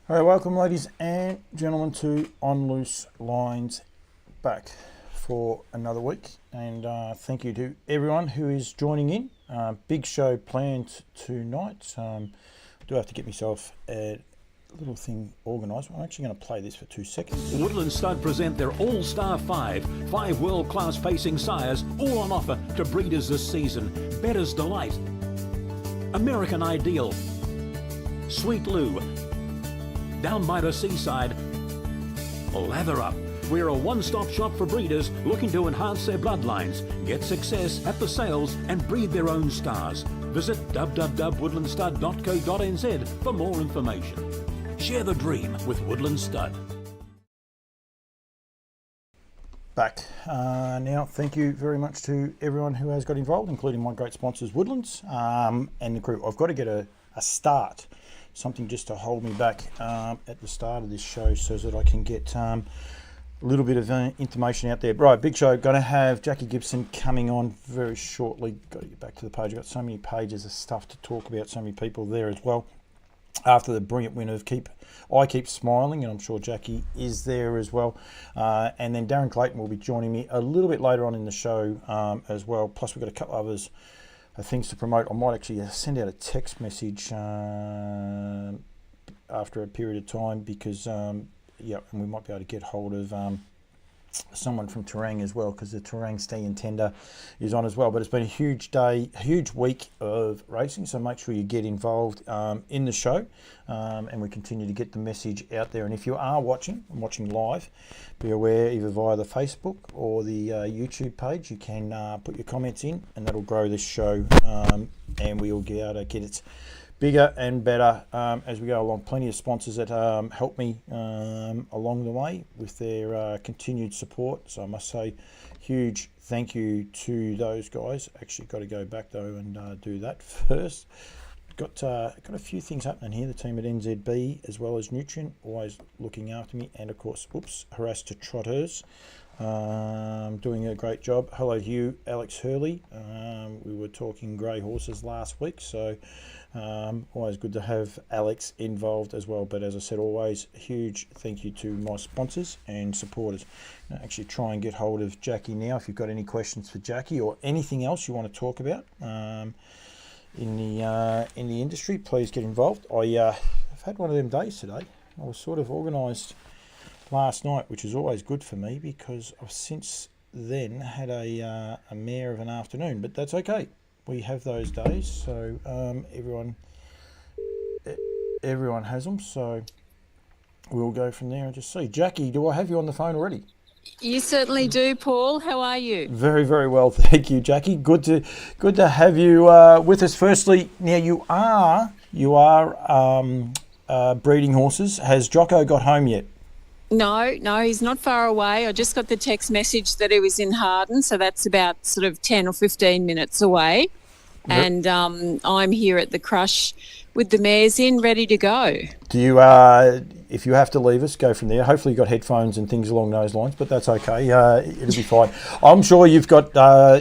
All right, welcome ladies and gentlemen to On Loose Lines, back for another week, and thank you to everyone who is joining in. Big show planned tonight. Do have to get myself a little thing organised. I'm actually going to play this for 2 seconds. Woodland Stud present their All-Star 5 world-class pacing sires, all on offer to breeders this season. Bettor's Delight, American Ideal, Sweet Lou, Down by the Seaside, Lather Up. We're a one-stop shop for breeders looking to enhance their bloodlines, get success at the sales and breed their own stars. Visit www.woodlandstud.co.nz for more information. Share the dream with Woodland Stud. Back now. Thank you very much to everyone who has got involved, including my great sponsors Woodlands and the crew. I've got to get a start, something just to hold me back at the start of this show so that I can get a little bit of information out there. Right, big show. Going to have Jackie Gibson coming on very shortly. Got to get back to the page. I've got so many pages of stuff to talk about, so many people there as well. After the brilliant win of I Keep Smiling, and I'm sure Jackie is there as well. And then Darren Clayton will be joining me a little bit later on in the show as well. Plus we've got a couple of others, things to promote. I might actually send out a text message after a period of time because, and we might be able to get hold of someone from Terang as well, because the Terang Stallion Tender is on as well. But it's been a huge day, a huge week of racing, so make sure you get involved in the show, and we continue to get the message out there. And if you are watching live, be aware either via the Facebook or the YouTube page, you can put your comments in, and that'll grow this show, and we'll be able to get it bigger and better as we go along. Plenty of sponsors that help me along the way with their continued support. So I must say, huge thank you to those guys. Actually, got to go back though and do that first. Got a few things happening here. The team at NZB as well as Nutrient, always looking after me, and of course, Harass to Trotters. Doing a great job. Hello to you, Alex Hurley. We were talking grey horses last week, so always good to have Alex involved as well. But as I said, always a huge thank you to my sponsors and supporters. Now, actually try and get hold of Jackie now if you've got any questions for Jackie or anything else you want to talk about in the industry. Please get involved. I've had one of them days today. I was sort of organised last night, which is always good for me because I've since then had a mare of an afternoon, but that's okay. We have those days, so everyone has them, so we'll go from there and just see. Jackie, do I have you on the phone already? You certainly do, Paul. How are you? Very, very well, thank you, Jackie. Good to have you with us. Firstly, now you are breeding horses. Has Jocko got home yet? No, he's not far away. I just got the text message that he was in Harden, so that's about sort of 10 or 15 minutes away. And I'm here at the crush with the mares in, ready to go. Do you, if you have to leave us, go from there. Hopefully you've got headphones and things along those lines, but that's okay. It'll be fine. I'm sure you've got,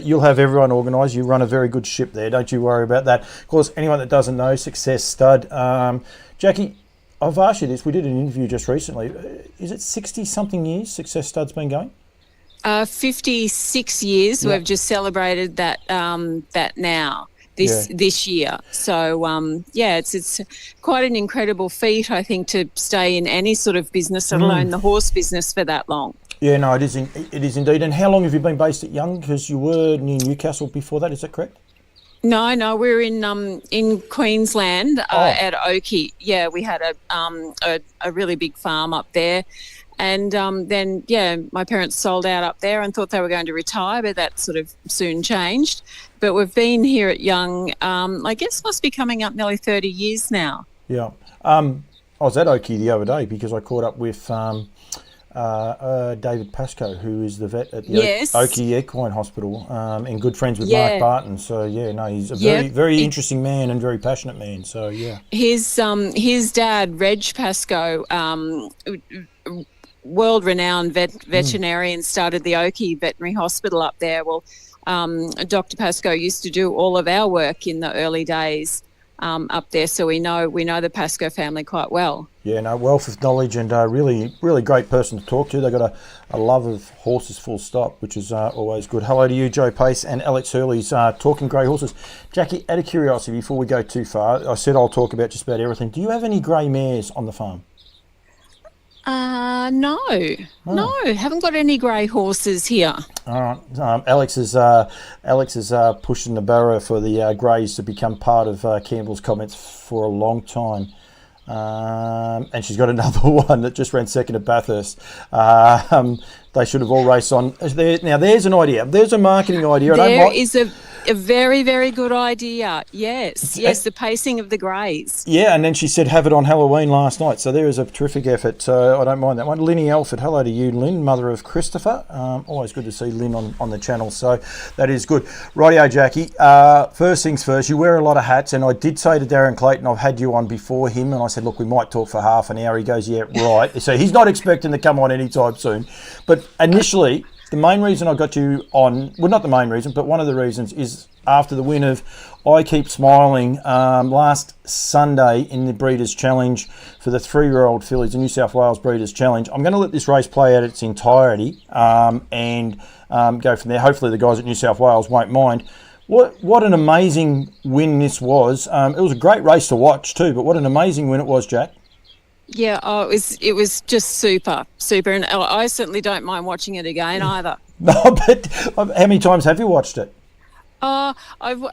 you'll have everyone organised. You run a very good ship there. Don't you worry about that. Of course, anyone that doesn't know, Success Stud. Jackie, I've asked you this. We did an interview just recently. Is it 60-something years Success Stud's been going? 56 years. Yeah. We've just celebrated that now this year. So it's quite an incredible feat, I think, to stay in any sort of business, let alone the horse business, for that long. Yeah, no, it is indeed. And how long have you been based at Young? Because you were near Newcastle before that. Is that correct? No, we're in Queensland at Oakey. Yeah, we had a really big farm up there, and then my parents sold out up there and thought they were going to retire, but that sort of soon changed. But we've been here at Young, I guess must be coming up nearly 30 years now. Yeah, I was at Oakey the other day because I caught up with David Pascoe, who is the vet at the Oakey Equine Hospital, and good friends with Mark Barton. So he's a very interesting man and very passionate man. So his dad, Reg Pascoe, world-renowned veterinarian, started the Oakey Veterinary Hospital up there. Well, Dr. Pascoe used to do all of our work in the early days up there, so we know the Pascoe family quite well. Yeah, no, wealth of knowledge and really, really great person to talk to. They've got a love of horses full stop, which is always good. Hello to you, Joe Pace and Alex Hurley's Talking Grey Horses. Jackie, out of curiosity, before we go too far, I said I'll talk about just about everything. Do you have any grey mares on the farm? No, haven't got any grey horses here. All right. Alex is pushing the barrow for the greys to become part of Campbell's comments for a long time. And she's got another one that just ran second at Bathurst. They should have all raced on. Now, there's an idea. There's a marketing idea. There is a very, very good idea. Yes, the pacing of the greys. Yeah, and then she said have it on Halloween last night. So there is a terrific effort. So I don't mind that one. Linny Alford, hello to you, Lynn, mother of Christopher. Always good to see Lynn on the channel. So that is good. Rightio, Jackie. First things first, you wear a lot of hats. And I did say to Darren Clayton, I've had you on before him. And I said, look, we might talk for half an hour. He goes, yeah, right. So he's not expecting to come on anytime soon. But initially, the main reason I got you on, well, not the main reason, but one of the reasons is after the win of I Keep Smiling last Sunday in the Breeders' Challenge for the 3-year-old fillies, the New South Wales Breeders' Challenge. I'm going to let this race play out its entirety and go from there. Hopefully the guys at New South Wales won't mind. What an amazing win this was. It was a great race to watch too, but what an amazing win it was, Jack. Yeah, it was just super, and I certainly don't mind watching it again either. No, but how many times have you watched it? I've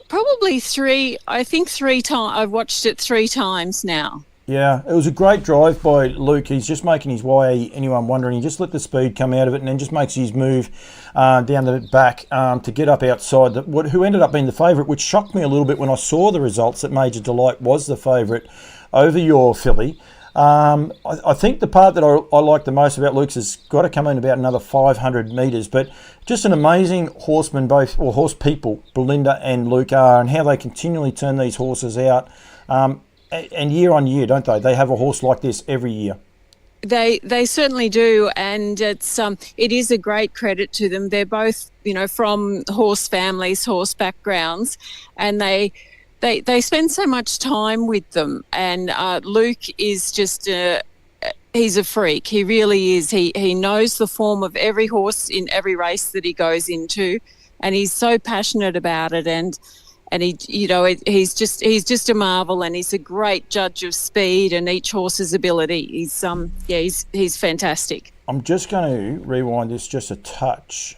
probably 3. I think 3 times. I've watched it 3 times now. Yeah, it was a great drive by Luke. He's just making his way. Anyone wondering? He just let the speed come out of it, and then just makes his move down the back to get up outside. Who ended up being the favourite, which shocked me a little bit when I saw the results that Major Delight was the favourite over your filly. I think the part that I like the most about Luke's has got to come in about another 500 metres, but just an amazing horseman, horse people, Belinda and Luke are, and how they continually turn these horses out. And year on year, don't they? They have a horse like this every year. They certainly do, and it is a great credit to them. They're both, from horse families, horse backgrounds, and they spend so much time with them. And Luke is just he's a freak. He really is. He knows the form of every horse in every race that he goes into, and he's so passionate about it. And he, he's just a marvel, and he's a great judge of speed and each horse's ability. He's fantastic. I'm just going to rewind this just a touch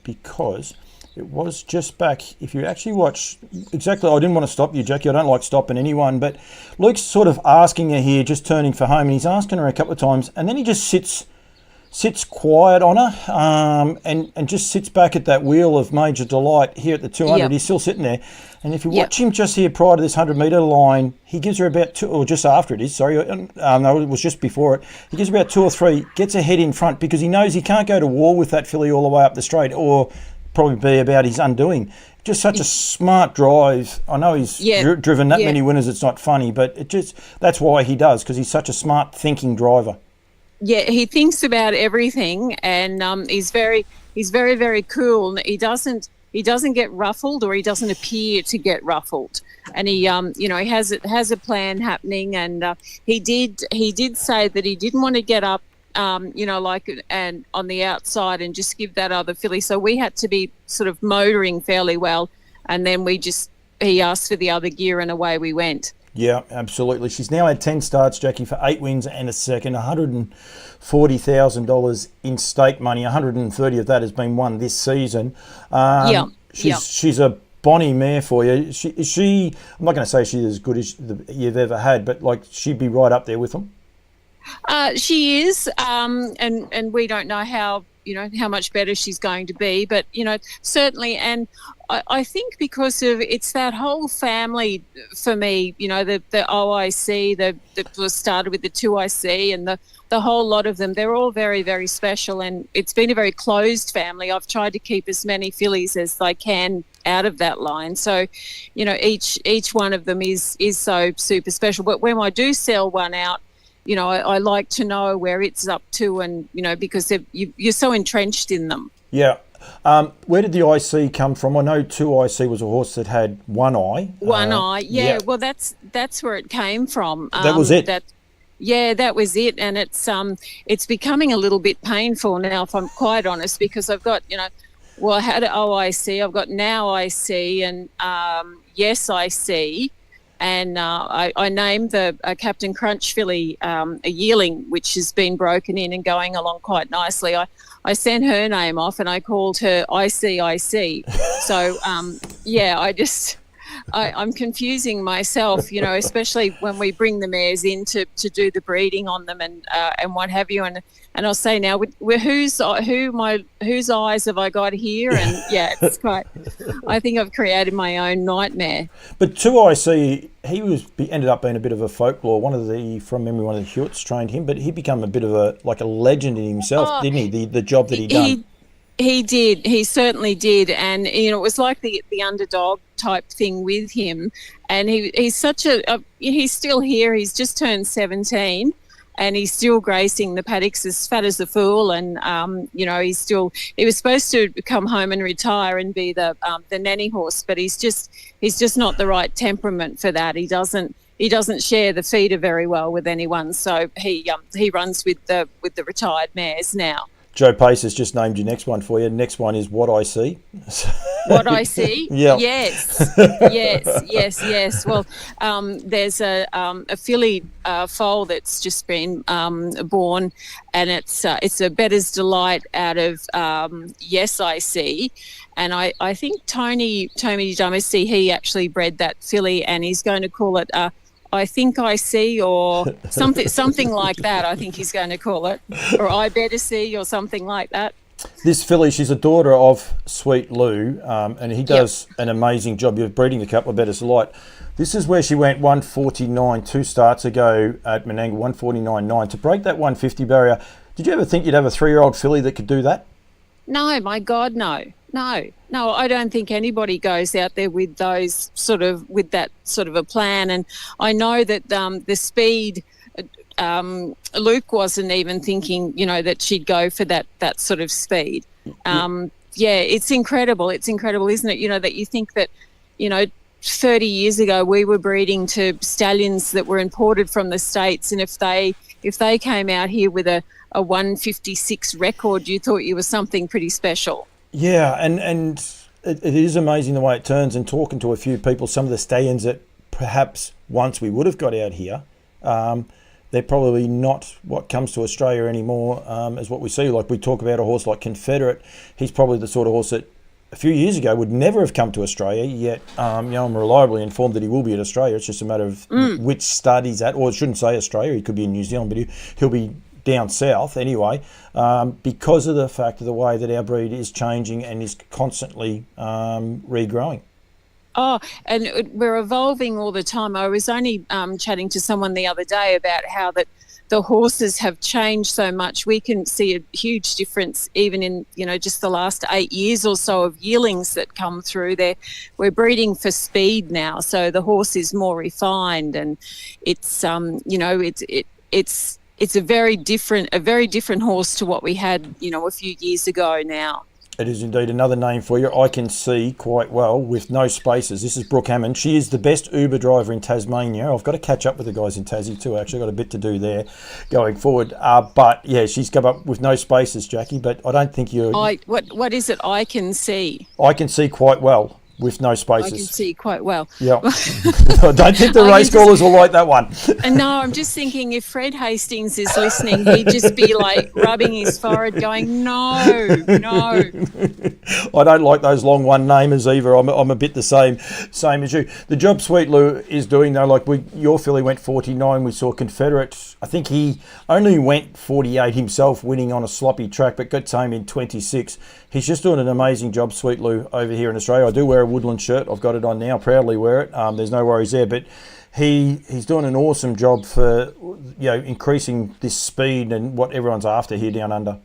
because it was just back. If you actually watch exactly, I didn't want to stop you, Jackie. I don't like stopping anyone, but Luke's sort of asking her here, just turning for home, and he's asking her a couple of times, and then he just sits quiet on her and just sits back at that wheel of Major Delight here at the 200. Yep. He's still sitting there. And if you watch him just here prior to this 100-metre line, he gives her about 2, or just after it is, sorry. No, it was just before it. He gives her about 2 or 3, gets her head in front because he knows he can't go to war with that filly all the way up the straight or probably be about his undoing. Just such a smart drive. I know he's driven that many winners, it's not funny, but that's why he does, because he's such a smart thinking driver. Yeah, he thinks about everything, and he's very, very cool. He doesn't get ruffled, or he doesn't appear to get ruffled. And he, he has a plan happening. And he did say that he didn't want to get up, and on the outside and just give that other filly. So we had to be sort of motoring fairly well, and then he asked for the other gear, and away we went. Yeah, absolutely. She's now had 10 starts, Jackie, for 8 wins and a second, $140,000 in stake money. 130 of that has been won this season. She's a bonny mare for you. Is she? I'm not going to say she's as good as you've ever had, but she'd be right up there with them. She is, and we don't know how much better she's going to be, but certainly. And I think because of it's that whole family for me, the OIC, that was started with the 2IC, and the whole lot of them, they're all very, very special, and it's been a very closed family. I've tried to keep as many fillies as I can out of that line, so each one of them is so super special. But when I do sell one out, I like to know where it's up to, and because you're so entrenched in them. Yeah, Where did the IC come from? I know 2IC was a horse that had one eye. One eye, yeah. Well, that's where it came from. That was it. That was it, and it's becoming a little bit painful now, if I'm quite honest, because I've got, well, I had OIC, I've got now IC, and yes, IC, and I named the Captain Crunch filly a yearling, which has been broken in and going along quite nicely. I sent her name off and I called her IC. So, I'm confusing myself, especially when we bring the mares in to do the breeding on them and what have you. And I'll say now, whose eyes have I got here? And yeah, it's quite. I think I've created my own nightmare. But 2IC, he ended up being a bit of a folklore. One of the Hewitts trained him, but he became a bit of a legend in himself, didn't he? The job that he done. He did. He certainly did. And, it was like the underdog type thing with him. And he's such he's still here. He's just turned 17 and he's still gracing the paddocks as fat as a fool. And, he was supposed to come home and retire and be the nanny horse, but he's just not the right temperament for that. He doesn't share the feeder very well with anyone. So he runs with the retired mares now. Joe Pace has just named your next one for you. Next one is What I See. What I See? Yeah. Yes. Well, there's a filly foal that's just been born, and it's a Bettor's Delight out of Yes, I See. And I think Tony Dumacy, he actually bred that filly, and he's going to call it I Think I See, or something like that. I think he's going to call it, or I Better See, or something like that. This filly, she's a daughter of Sweet Lou, and he does an amazing job of breeding a couple of Bettor's Delight. This is where she went 149 2 starts ago at Menangle, 149.9. To break that 150 barrier, did you ever think you'd have a 3-year-old filly that could do that? No, my God, no. No, I don't think anybody goes out there with that sort of a plan. And I know that the speed, Luke wasn't even thinking, that she'd go for that sort of speed. It's incredible. It's incredible, isn't it? That you think that, 30 years ago we were breeding to stallions that were imported from the States, and if they came out here with a 156 record, you thought you were something pretty special. Yeah, and it is amazing the way it turns. And talking to a few people, some of the stallions that perhaps once we would have got out here, they're probably not what comes to Australia anymore as what we see. Like we talk about a horse like Confederate, he's probably the sort of horse that a few years ago would never have come to Australia, yet I'm reliably informed that he will be in Australia. It's just a matter of which stud he's at, or I shouldn't say Australia, he could be in New Zealand, but he'll be down south anyway, because of the fact of the way that our breed is changing and is constantly regrowing. Oh, and we're evolving all the time. I was only chatting to someone the other day about how that the horses have changed so much. We can see a huge difference even in, just the last 8 years or so of yearlings that come through there. We're breeding for speed now, so the horse is more refined, and it's it's a very different horse to what we had, a few years ago now. It is indeed another name for you. I can see quite well with no spaces. This is Brooke Hammond. She is the best Uber driver in Tasmania. I've got to catch up with the guys in Tassie too. Actually, I've got a bit to do there going forward. But yeah, she's come up with no spaces, Jackie. But I don't think you're. What is it? I can see. I can see quite well with no spaces. I can see quite well. Yeah. I don't think the race callers will like that one. No, I'm just thinking if Fred Hastings is listening, he'd just be like rubbing his forehead going, no. I don't like those long one-namers either. I'm a bit the same as you. The job Sweet Lou is doing, though, like your filly went 49. We saw Confederate. I think he only went 48 himself, winning on a sloppy track, but got home in 26. He's just doing an amazing job, Sweet Lou, over here in Australia. I do wear a Woodland shirt. I've got it on now. Proudly wear it. There's no worries there. But he's doing an awesome job for increasing this speed and what everyone's after here down under.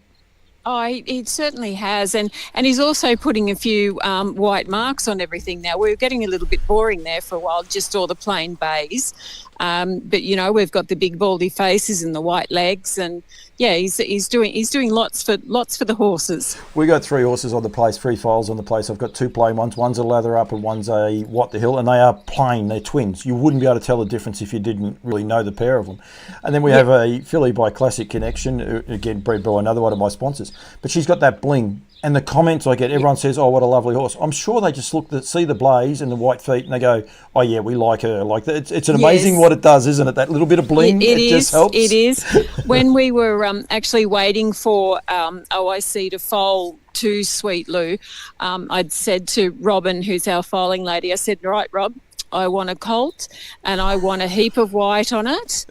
Oh, he certainly has, and he's also putting a few white marks on everything now. We were getting a little bit boring there for a while, just all the plain bays. But we've got the big baldy faces and the white legs, and yeah, he's doing lots for the horses. We got 3 horses on the place, 3 foals on the place. I've got 2 plain ones. One's a lather up and one's a what the hill, and they are plain. They're twins. You wouldn't be able to tell the difference if you didn't really know the pair of them. And then we have a filly by Classic Connection, again bred by another one of my sponsors. But she's got that bling. And the comments I get, everyone says, "Oh, what a lovely horse." I'm sure they just see the blaze and the white feet, and they go, "Oh yeah, we like her." Like that. It's amazing what it does, isn't it? That little bit of bling, it just helps. It is. When we were actually waiting for OIC to foal to Sweet Lou, I'd said to Robin, who's our foaling lady, I said, "Right, Rob, I want a colt and I want a heap of white on it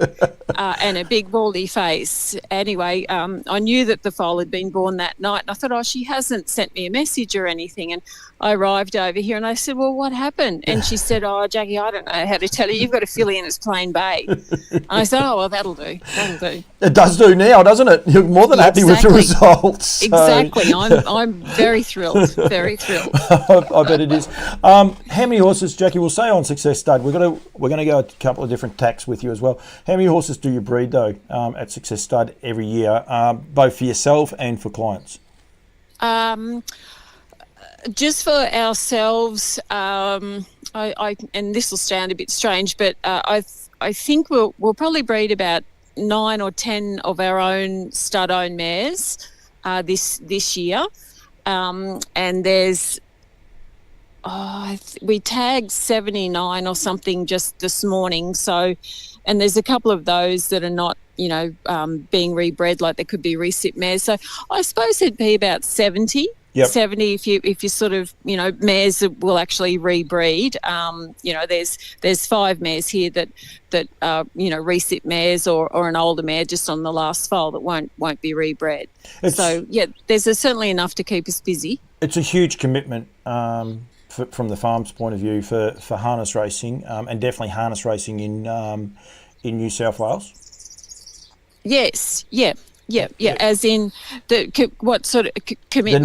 and a big baldy face." Anyway, I knew that the foal had been born that night, and I thought, oh, she hasn't sent me a message or anything. And I arrived over here and I said, well, what happened? And she said, oh, Jackie, I don't know how to tell you. You've got a filly and it's plain bay. And I said, oh, well, that'll do. It does do now, doesn't it? You're more than happy with the results. So. Exactly. I'm very thrilled. Very thrilled. I bet it is. How many horses, Jackie? We'll say on Success Stud. We're gonna go a couple of different tacks with you as well. How many horses do you breed though at Success Stud every year, both for yourself and for clients? Just for ourselves, and this will sound a bit strange, but I think we'll probably breed about 9 or 10 of our own stud-owned mares this year, and there's we tagged 79 or something just this morning. So, and there's a couple of those that are not, being rebred, like there could be recip mares. So I suppose it'd be about 70. Yep. 70 if you sort of, mares that will actually rebreed. There's 5 mares here that recip mares or an older mare just on the last foal that won't be rebred. So yeah, there's certainly enough to keep us busy. It's a huge commitment from the farm's point of view for harness racing, and definitely harness racing in New South Wales. Yes, yeah. As in what sort of commitment?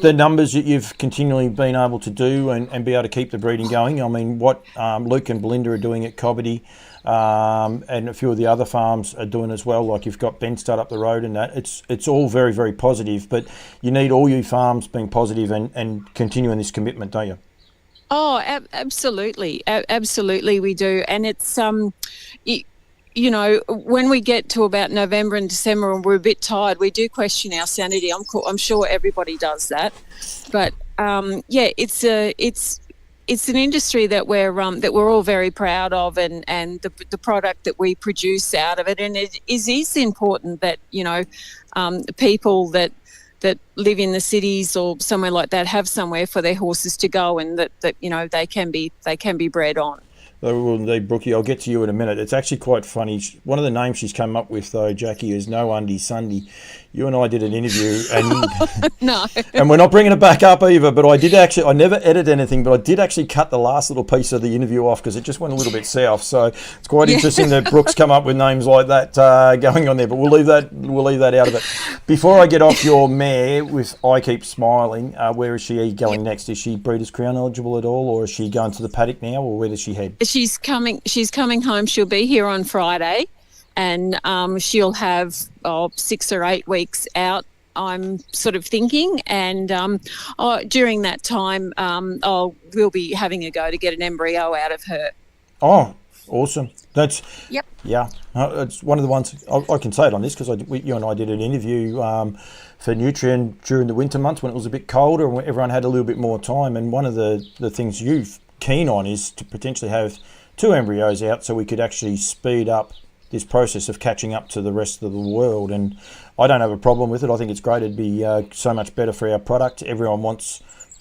The numbers that you've continually been able to do and be able to keep the breeding going. I mean, what Luke and Belinda are doing at Cobbity, and a few of the other farms are doing as well. Like you've got Ben Stud up the road, and that it's all very, very positive. But you need all you farms being positive and continuing this commitment, don't you? Oh, absolutely, absolutely, we do, and it's when we get to about November and December and we're a bit tired, we do question our sanity. I'm sure everybody does that, but it's an industry that we're all very proud of, and the product that we produce out of it, and it is important that people that live in the cities or somewhere like that have somewhere for their horses to go, and that they can be bred on. They will indeed, Brookie. I'll get to you in a minute. It's actually quite funny. One of the names she's come up with, though, Jackie, is No Undy Sunday. You and I did an interview, and no, and we're not bringing it back up either. But I never edit anything, but I did actually cut the last little piece of the interview off because it just went a little bit south. So it's quite interesting that Brooks come up with names like that going on there. But we'll leave that out of it. Before I get off your mare with I Keep Smiling, where is she going next? Is she Breeders' Crown eligible at all, or is she going to the paddock now, or where does she head? She's coming home. She'll be here on Friday, and she'll have 6 or 8 weeks out, I'm sort of thinking, and during that time we'll be having a go to get an embryo out of her. Oh, awesome. That's yep. Yeah, it's one of the ones I can say it on this because you and I did an interview for Nutrien during the winter months when it was a bit colder and everyone had a little bit more time, and one of the things you're keen on is to potentially have 2 embryos out so we could actually speed up this process of catching up to the rest of the world. And I don't have a problem with it. I think it's great. It'd be so much better for our product. Everyone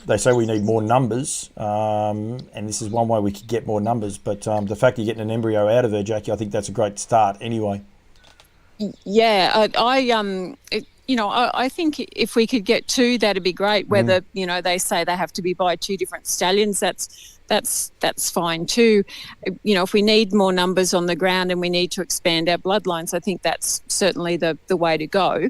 they say we need more numbers, and this is one way we could get more numbers, but the fact you're getting an embryo out of her, Jackie, I think that's a great start anyway. Yeah, I think if we could get 2, that'd be great. Whether they say they have to be by 2 different stallions, that's fine too. If we need more numbers on the ground and we need to expand our bloodlines, I think that's certainly the way to go.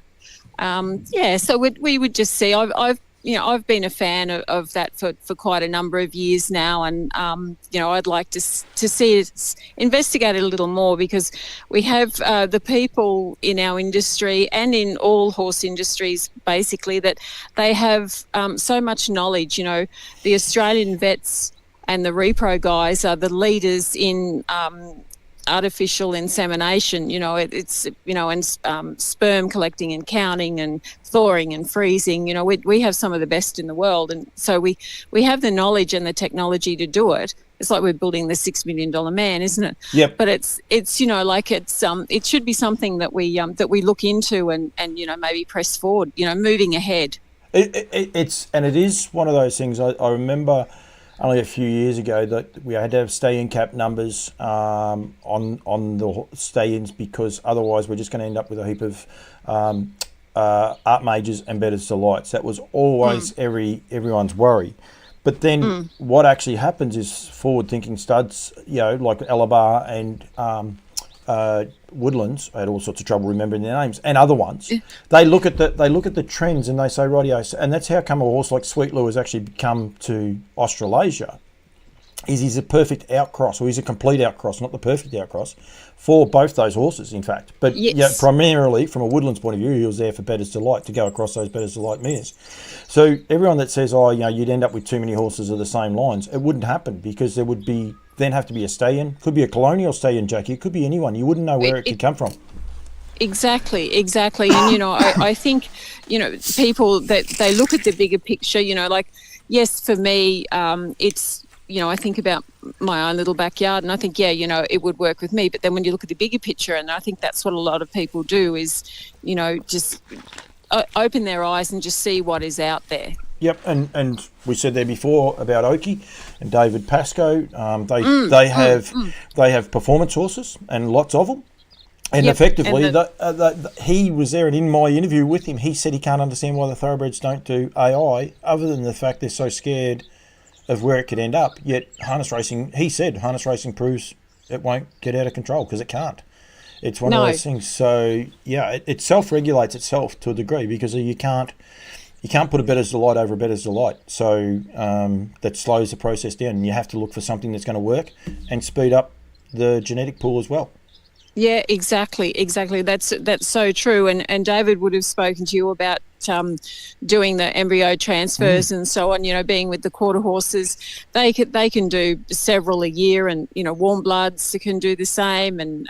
So we would just see. I've been a fan of that for quite a number of years now, and I'd like to see it investigated a little more, because we have the people in our industry and in all horse industries basically that they have so much knowledge. The Australian vets and the repro guys are the leaders in artificial insemination, and sperm collecting and counting and thawing and freezing. We have some of the best in the world, and so we have the knowledge and the technology to do it. It's like we're building the $6 million man, isn't it? Yep. But it should be something that we look into and maybe press forward. Moving ahead. It is one of those things. I remember only a few years ago that we had to have stay-in cap numbers on the stay-ins, because otherwise we're just going to end up with a heap of art majors and betters delights. That was always everyone's worry. But then what actually happens is forward-thinking studs, like Alabar and Woodlands, I had all sorts of trouble remembering their names, and other ones. They look at the trends and they say, rightio, and that's how come a horse like Sweetloo has actually come to Australasia. He's a perfect outcross, or he's a complete outcross, not the perfect outcross, for both those horses, in fact. But primarily from a Woodlands point of view, he was there for Better's Delight, to go across those Better's Delight mares. So everyone that says, you'd end up with too many horses of the same lines, it wouldn't happen, because there would then have to be a stay-in. Could be a colonial stay-in, Jackie. It could be anyone. You wouldn't know where it could come from. Exactly. And, I think, people that they look at the bigger picture, yes, for me, it's, I think about my own little backyard, and I think, it would work with me. But then when you look at the bigger picture, and I think that's what a lot of people do, is, just open their eyes and just see what is out there. Yep, and we said there before about Oki and David Pascoe. They have performance horses, and lots of them. And effectively, he was there, and in my interview with him, he said he can't understand why the thoroughbreds don't do AI, other than the fact they're so scared of where it could end up. Yet harness racing proves it won't get out of control, because it can't. It's one of those things. So it self-regulates itself to a degree, because you can't put a Better's Delight over a Better's Delight. So that slows the process down, and you have to look for something that's going to work and speed up the genetic pool as well. Yeah, exactly. That's so true. And David would have spoken to you about doing the embryo transfers and so on. Being with the quarter horses, they can do several a year, and warm bloods can do the same, and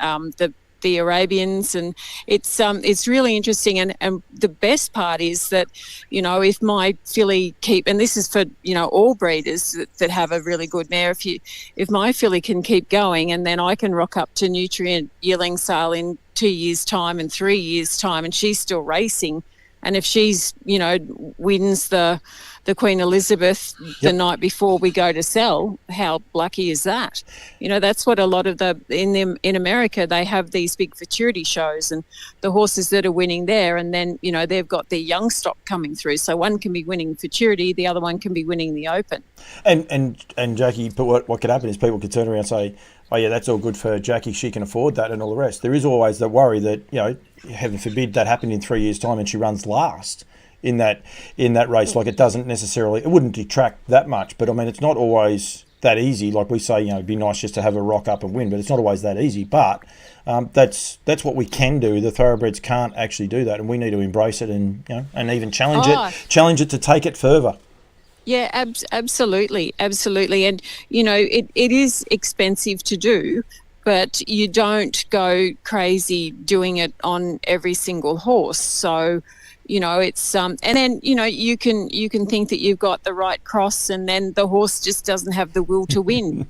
the Arabians, and it's really interesting. And the best part is that, if my filly and this is for, all breeders that have a really good mare, if my filly can keep going, and then I can rock up to nutrient yearling sale in 2 years' time and 3 years' time, and she's still racing, and if she's, wins the Queen Elizabeth the night before we go to sell, how lucky is that? That's what a lot of in America, they have these big futurity shows, and the horses that are winning there, and then, they've got their young stock coming through. So one can be winning futurity, the other one can be winning the Open. And Jackie, but what could happen is people could turn around and say, oh yeah, that's all good for Jackie, she can afford that, and all the rest. There is always the worry that, heaven forbid that happened in 3 years' time and she runs last in that race. Like, it wouldn't detract that much, but I mean, it's not always that easy. Like we say, it'd be nice just to have a rock up and win, but it's not always that easy. But that's what we can do. The thoroughbreds can't actually do that, and we need to embrace it and and even challenge it to take it further. Yeah, absolutely. And it is expensive to do, but you don't go crazy doing it on every single horse. So, it's and then you can think that you've got the right cross, and then the horse just doesn't have the will to win.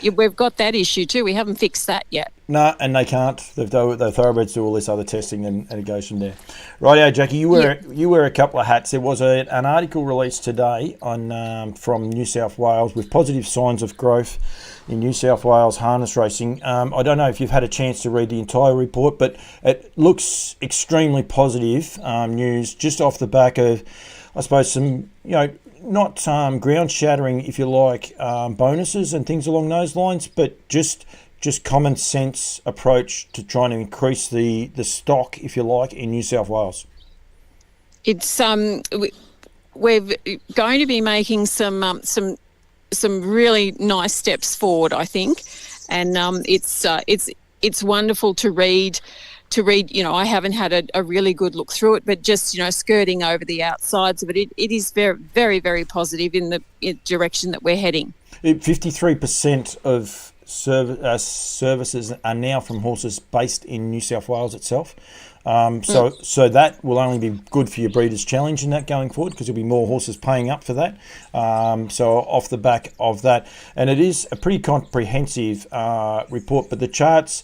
We've got that issue too. We haven't fixed that yet. No, and they can't. The thoroughbreds do all this other testing, and it goes from there. Rightio, Jackie, you wear a couple of hats. There was an article released today on from New South Wales with positive signs of growth in New South Wales harness racing. I don't know if you've had a chance to read the entire report, but it looks extremely positive news, just off the back of, I suppose, some not ground shattering, if you like, bonuses and things along those lines, but just common sense approach to trying to increase the stock, if you like, in New South Wales. It's we're going to be making some really nice steps forward, I think, and it's wonderful to read. I haven't had a really good look through it, but just skirting over the outsides of it, it is very, very, very positive in the direction that we're heading. 53% of services are now from horses based in New South Wales itself. So that will only be good for your Breeders' Challenge in that going forward, because there'll be more horses paying up for that. So off the back of that, and it is a pretty comprehensive report, but the charts,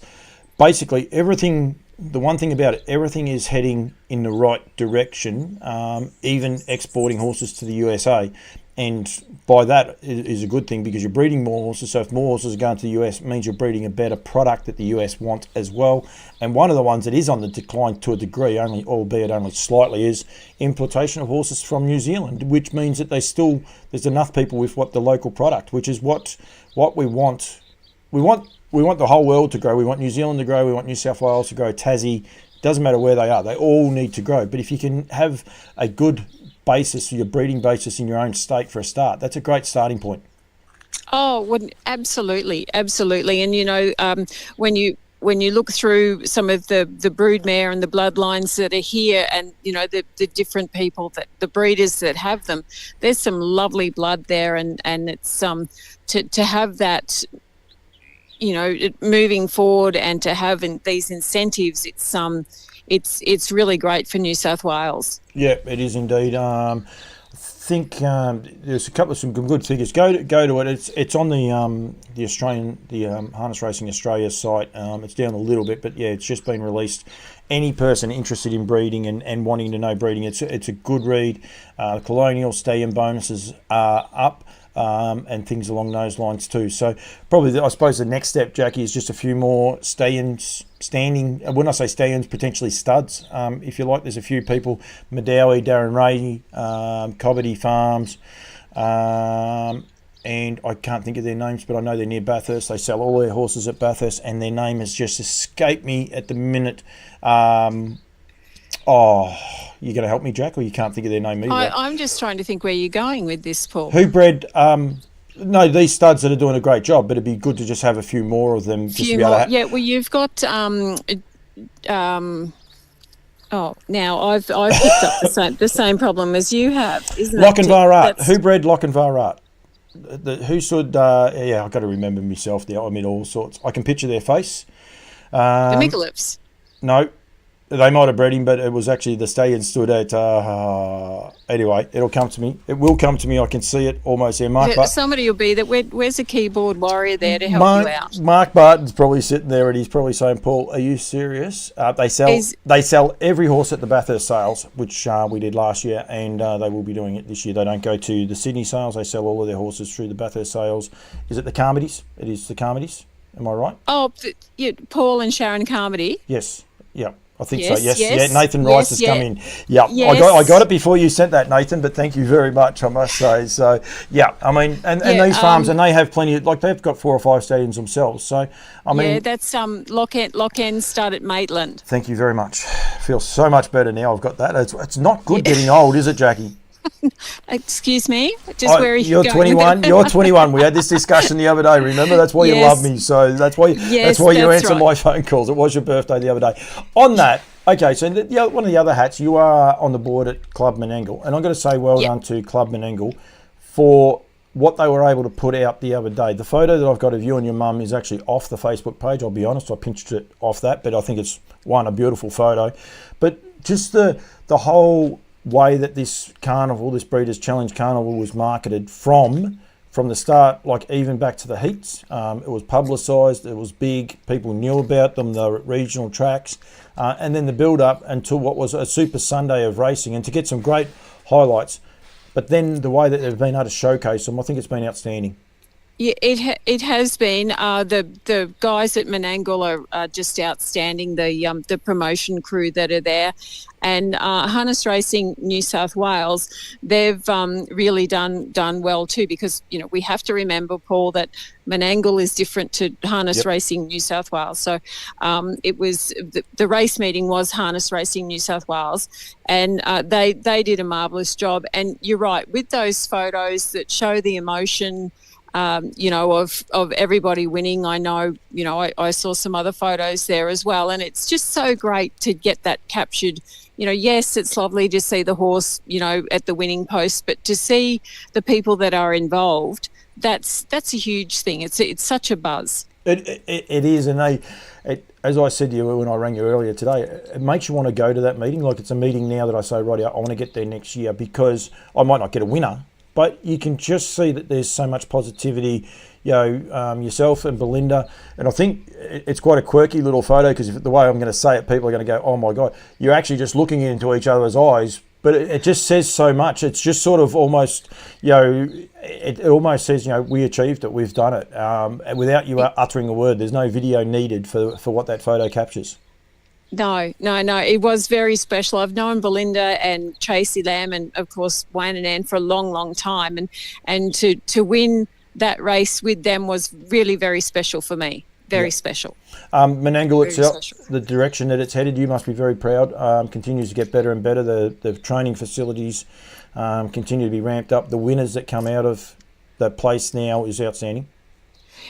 basically everything, the one thing about it, everything is heading in the right direction, even exporting horses to the USA. And by that is a good thing, because you're breeding more horses. So if more horses are going to the US, it means you're breeding a better product that the US want as well. And one of the ones that is on the decline to a degree, albeit only slightly, is importation of horses from New Zealand, which means that there's enough people with what the local product, which is what we want. We want the whole world to grow. We want New Zealand to grow. We want New South Wales to grow. Tassie, doesn't matter where they are. They all need to grow. But if you can have a good basis, your breeding basis in your own state for a start, that's a great starting point. Oh, well, absolutely. And when you look through some of the broodmare and the bloodlines that are here, and the different people, that the breeders that have them, there's some lovely blood there, and it's to have that, moving forward, and to have these incentives, it's really great for New South Wales. Yeah, it is indeed. I think there's a couple of some good figures. Go to it. It's on the Australian, Harness Racing Australia site. It's down a little bit, but yeah, it's just been released. Any person interested in breeding and wanting to know breeding, it's a good read. Colonial stallion bonuses are up. And things along those lines too. So probably, I suppose, the next step, Jackie, is just a few more stallions standing. When I say stallions, potentially studs, if you like. There's a few people, Madawi, Darren Ray, Cobbity Farms, and I can't think of their names, but I know they're near Bathurst. They sell all their horses at Bathurst, and their name has just escaped me at the minute. You going to help me, Jack, or you can't think of their name either? I'm just trying to think where you're going with this, Paul. Who bred? No, these studs that are doing a great job, but it'd be good to just have a few more of them. Yeah, well, you've got now I've picked up the same problem as you have, isn't it? Lochinvar. Who bred Lochinvar? Who should? I've got to remember myself there. I mean, all sorts. I can picture their face. The Micallefs. No. They might have bred him, but it was actually the stallion stood at... anyway, it'll come to me. It will come to me. I can see it almost there. Somebody will be there. Where's a keyboard warrior there to help you out? Mark Barton's probably sitting there, and he's probably saying, Paul, are you serious? They sell every horse at the Bathurst sales, which we did last year, and they will be doing it this year. They don't go to the Sydney sales. They sell all of their horses through the Bathurst sales. Is it the Carmodys? It is the Carmodys. Am I right? Oh, Paul and Sharon Carmody. Yes. Yeah. I think so. Yes. Yeah. Nathan Rice has come in. Yeah. Yes. I got it before you sent that, Nathan. But thank you very much, I must say. So yeah, I mean, and these farms, and they have plenty. They've got 4 or 5 stadiums themselves. So I mean, that's Lock End stud at Maitland. Thank you very much. Feels so much better now. I've got that. It's not good getting old, is it, Jackie? Excuse me? Just where are you You're going 21. You're 21. We had this discussion the other day, remember? That's why you love me. So that's why you answer my phone calls. It was your birthday the other day. On that, okay, so one of the other hats, you are on the board at Club Menangle. And I've got to say well done to Club Menangle for what they were able to put out the other day. The photo that I've got of you and your mum is actually off the Facebook page, I'll be honest. I pinched it off that, but I think it's a beautiful photo. But just the whole way that this carnival, this Breeders' Challenge carnival, was marketed from the start, like even back to the heats. It was publicised, it was big, people knew about them, they were at regional tracks, and then the build-up until what was a Super Sunday of racing, and to get some great highlights. But then the way that they've been able to showcase them, I think it's been outstanding. Yeah, it has been. The guys at Menangle are just outstanding. The promotion crew that are there, and Harness Racing New South Wales, they've really done well too. Because we have to remember, Paul, that Menangle is different to Harness Racing New South Wales. So it was the race meeting was Harness Racing New South Wales, and they did a marvellous job. And you're right, with those photos that show the emotion. Of everybody winning. I know, I saw some other photos there as well, and it's just so great to get that captured. Yes, it's lovely to see the horse, at the winning post, but to see the people that are involved, that's a huge thing. It's such a buzz. It is, and as I said to you when I rang you earlier today, it makes you want to go to that meeting. Like, it's a meeting now that I say, right, I want to get there next year, because I might not get a winner, but you can just see that there's so much positivity, yourself and Belinda. And I think it's quite a quirky little photo, because the way I'm going to say it, people are going to go, oh my God, you're actually just looking into each other's eyes. But it just says so much. It's just sort of almost, it almost says, we achieved it, we've done it. Without you uttering a word, there's no video needed for what that photo captures. No. It was very special. I've known Belinda and Tracy Lamb and, of course, Wayne and Anne for a long, long time. And to win that race with them was really very special for me. Very special. Menangle itself, the direction that it's headed, you must be very proud. Continues to get better and better. The training facilities continue to be ramped up. The winners that come out of the place now is outstanding.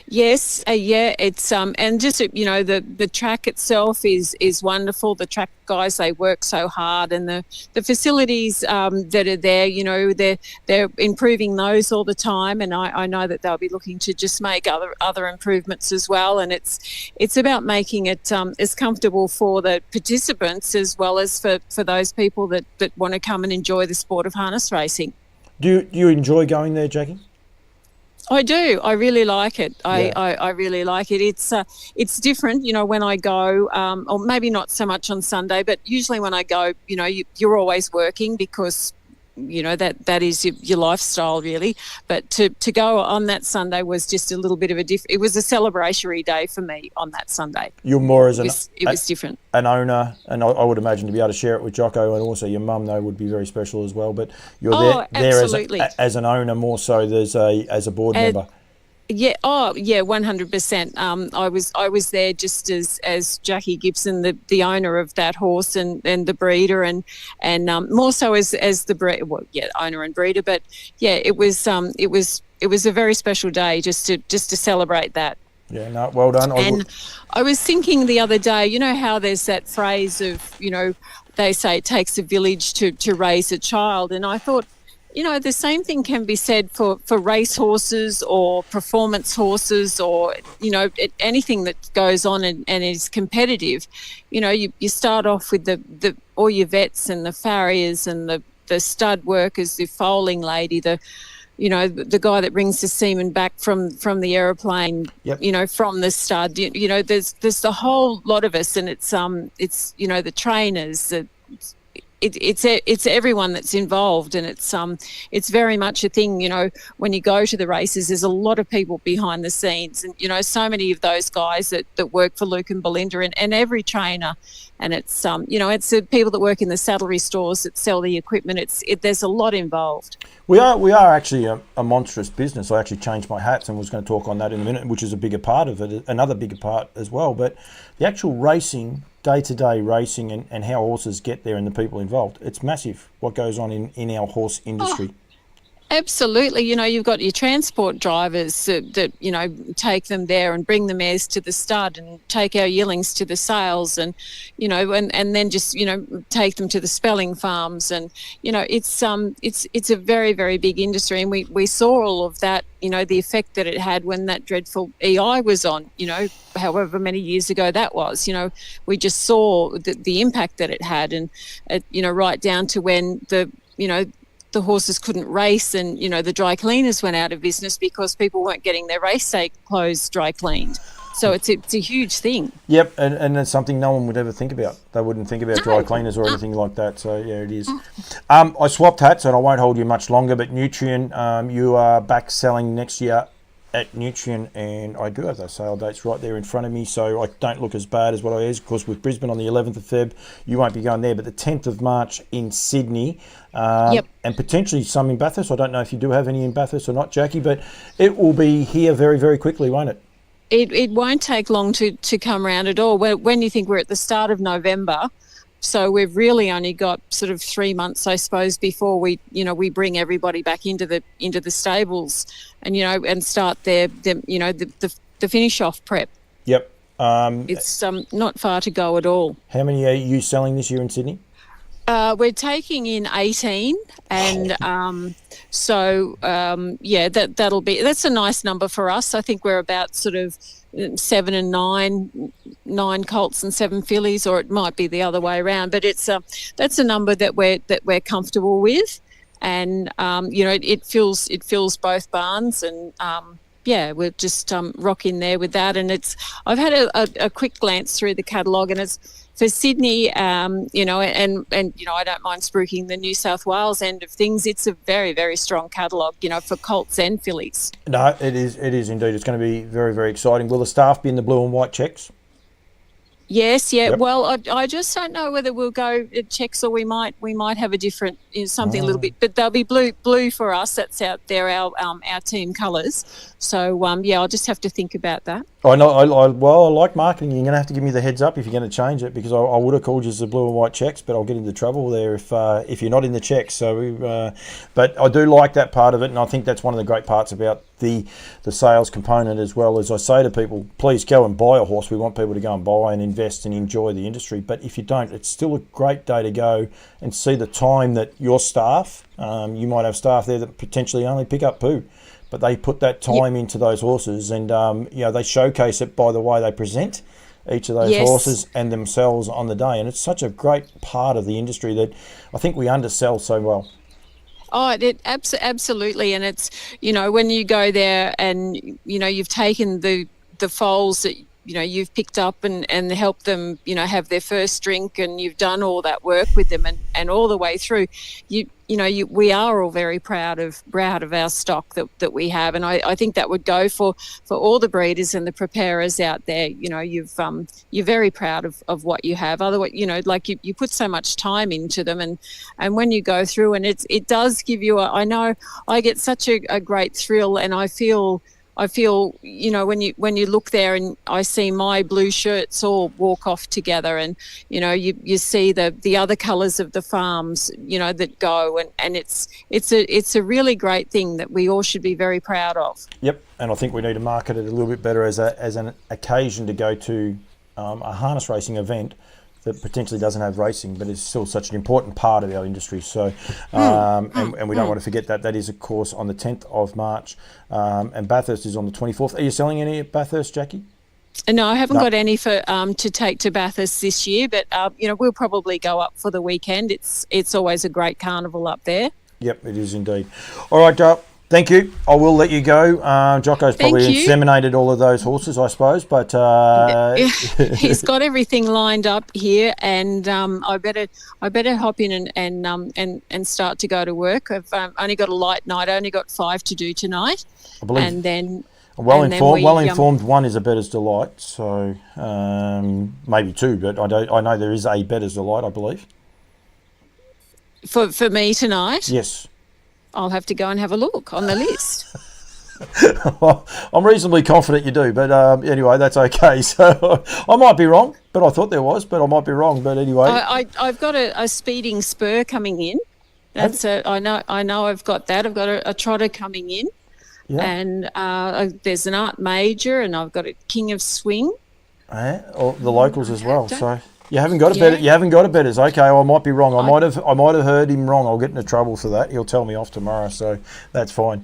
Yes, it's and just the track itself is wonderful. The track guys, they work so hard, and the facilities that are there, they're improving those all the time, and I know that they'll be looking to just make other improvements as well. And it's about making it as comfortable for the participants as well as for those people that want to come and enjoy the sport of harness racing. Do you enjoy going there, Jackie? I do. I really like it. I really like it. It's different, when I go, or maybe not so much on Sunday, but usually when I go, you're always working because, that is your lifestyle really. But to go on that Sunday was just a little bit of it was a celebratory day for me on that Sunday. You're more as it was different. An owner, and I would imagine to be able to share it with Jocko, and also your mum, though, would be very special as well. But you're there as an owner more so as a board member. Yeah. Oh, yeah. 100%. I was there just as Jackie Gibson, the owner of that horse and the breeder, and more so as the breeder. Well, yeah, owner and breeder. But yeah, it was a very special day just to celebrate that. Yeah. No. Well done. I was thinking the other day, how there's that phrase of they say it takes a village to raise a child, and I thought, the same thing can be said for race horses or performance horses or, anything that goes on and is competitive. You start off with the all your vets and the farriers and the stud workers, the foaling lady, the guy that brings the semen back from the aeroplane, from the stud. There's the whole lot of us, and it's the trainers, it's everyone that's involved, and it's very much a thing. When you go to the races, there's a lot of people behind the scenes, and so many of those guys that work for Luke and Belinda and every trainer, and it's it's the people that work in the saddlery stores that sell the equipment. There's a lot involved. We are actually a monstrous business. I actually changed my hats and was going to talk on that in a minute, which is a bigger part of it, another bigger part as well. But the actual racing, day-to-day racing, and how horses get there and the people involved, it's massive what goes on in our horse industry. Absolutely. You've got your transport drivers that take them there and bring the mares to the stud and take our yearlings to the sales and, and then just, take them to the spelling farms. And, it's a very, very big industry. And we saw all of that, the effect that it had when that dreadful EI was on, however many years ago that was. We just saw the impact that it had, and, right down to when the horses couldn't race, and the dry cleaners went out of business because people weren't getting their race day clothes dry cleaned. So it's a huge thing. Yep, and it's something no one would ever think about. They wouldn't think about dry cleaners or anything like that. So yeah, it is. I swapped hats, and I won't hold you much longer. But Nutrien, you are back selling next year at Nutrien, and I do have those sale dates right there in front of me, so I don't look as bad as what I is. Of course, with Brisbane on the 11th of Feb, you won't be going there, but the 10th of March in Sydney, Yep. and potentially some in Bathurst. I don't know if you do have any in Bathurst or not, Jackie, but it will be here very, very quickly, won't it? It won't take long to come around at all. When you think we're at the start of November, so we've really only got sort of 3 months, I suppose, before we bring everybody back into the stables, and and start the finish off prep. Yep. It's not far to go at all. How many are you selling this year in Sydney? We're taking in 18, and that's a nice number for us. I think we're about sort of 7 and 9 colts and 7 fillies, or it might be the other way around. But that's a number that we're comfortable with, and it fills both barns, and we're just rocking there with that. And I've had a quick glance through the catalogue, and it's for Sydney, and I don't mind spruiking the New South Wales end of things. It's a very, very strong catalogue, for colts and fillies. No, it is indeed. It's going to be very, very exciting. Will the staff be in the blue and white checks? Yes, yeah. Yep. Well, I just don't know whether we'll go checks, or we might have a different something a little bit, but they'll be blue for us. That's our team colours. So I'll just have to think about that. I know. I like marketing. You're going to have to give me the heads up if you're going to change it, because I would have called you as the blue and white checks, but I'll get into trouble there if you're not in the checks. So, but I do like that part of it, and I think that's one of the great parts about the sales component, as well. As I say to people, please go and buy a horse. We want people to go and buy and invest and enjoy the industry. But if you don't, it's still a great day to go and see the time that your staff, you might have staff there that potentially only pick up poo, but they put that time into those horses, and they showcase it by the way they present each of those horses and themselves on the day. And it's such a great part of the industry that I think we undersell so well. Oh, absolutely. And it's, when you go there and, you've taken the foals that, you've picked up and helped them, have their first drink, and you've done all that work with them and all the way through, we are all very proud of our stock that we have. And I think that would go for all the breeders and the preparers out there. You're very proud of what you have. Otherwise, you put so much time into them, and when you go through, and it does give you I know I get such a great thrill, and I feel, when you look there and I see my blue shirts all walk off together, and, you see the other colours of the farms, that go, and it's a really great thing that we all should be very proud of. Yep. And I think we need to market it a little bit better as an occasion to go to a harness racing event that potentially doesn't have racing, but is still such an important part of our industry. So, and we don't want to forget that. That is, of course, on the 10th of March, and Bathurst is on the 24th. Are you selling any at Bathurst, Jackie? No, I haven't got any for to take to Bathurst this year, but we'll probably go up for the weekend. It's always a great carnival up there. Yep, it is indeed. All right, thank you. I will let you go. Jocko's probably inseminated all of those horses, I suppose, but he's got everything lined up here, and I better hop in and start to go to work. I've only got a light night. I only got 5 to do tonight, I believe. And then. Well-informed one is a bettor's delight, so maybe 2, but I know there is a bettor's delight, I believe. For me tonight? Yes. I'll have to go and have a look on the list. Well, I'm reasonably confident you do, but anyway, that's okay. So I might be wrong, but I thought there was, but I might be wrong. But anyway, I've got a speeding spur coming in. I know I've got that. I've got a trotter coming in. Yeah. And there's an Art Major, and I've got a King of Swing. Or the locals as well. So you haven't got a better. You haven't got a betters. Okay, I might be wrong. I might have heard him wrong. I'll get into trouble for that. He'll tell me off tomorrow, so that's fine.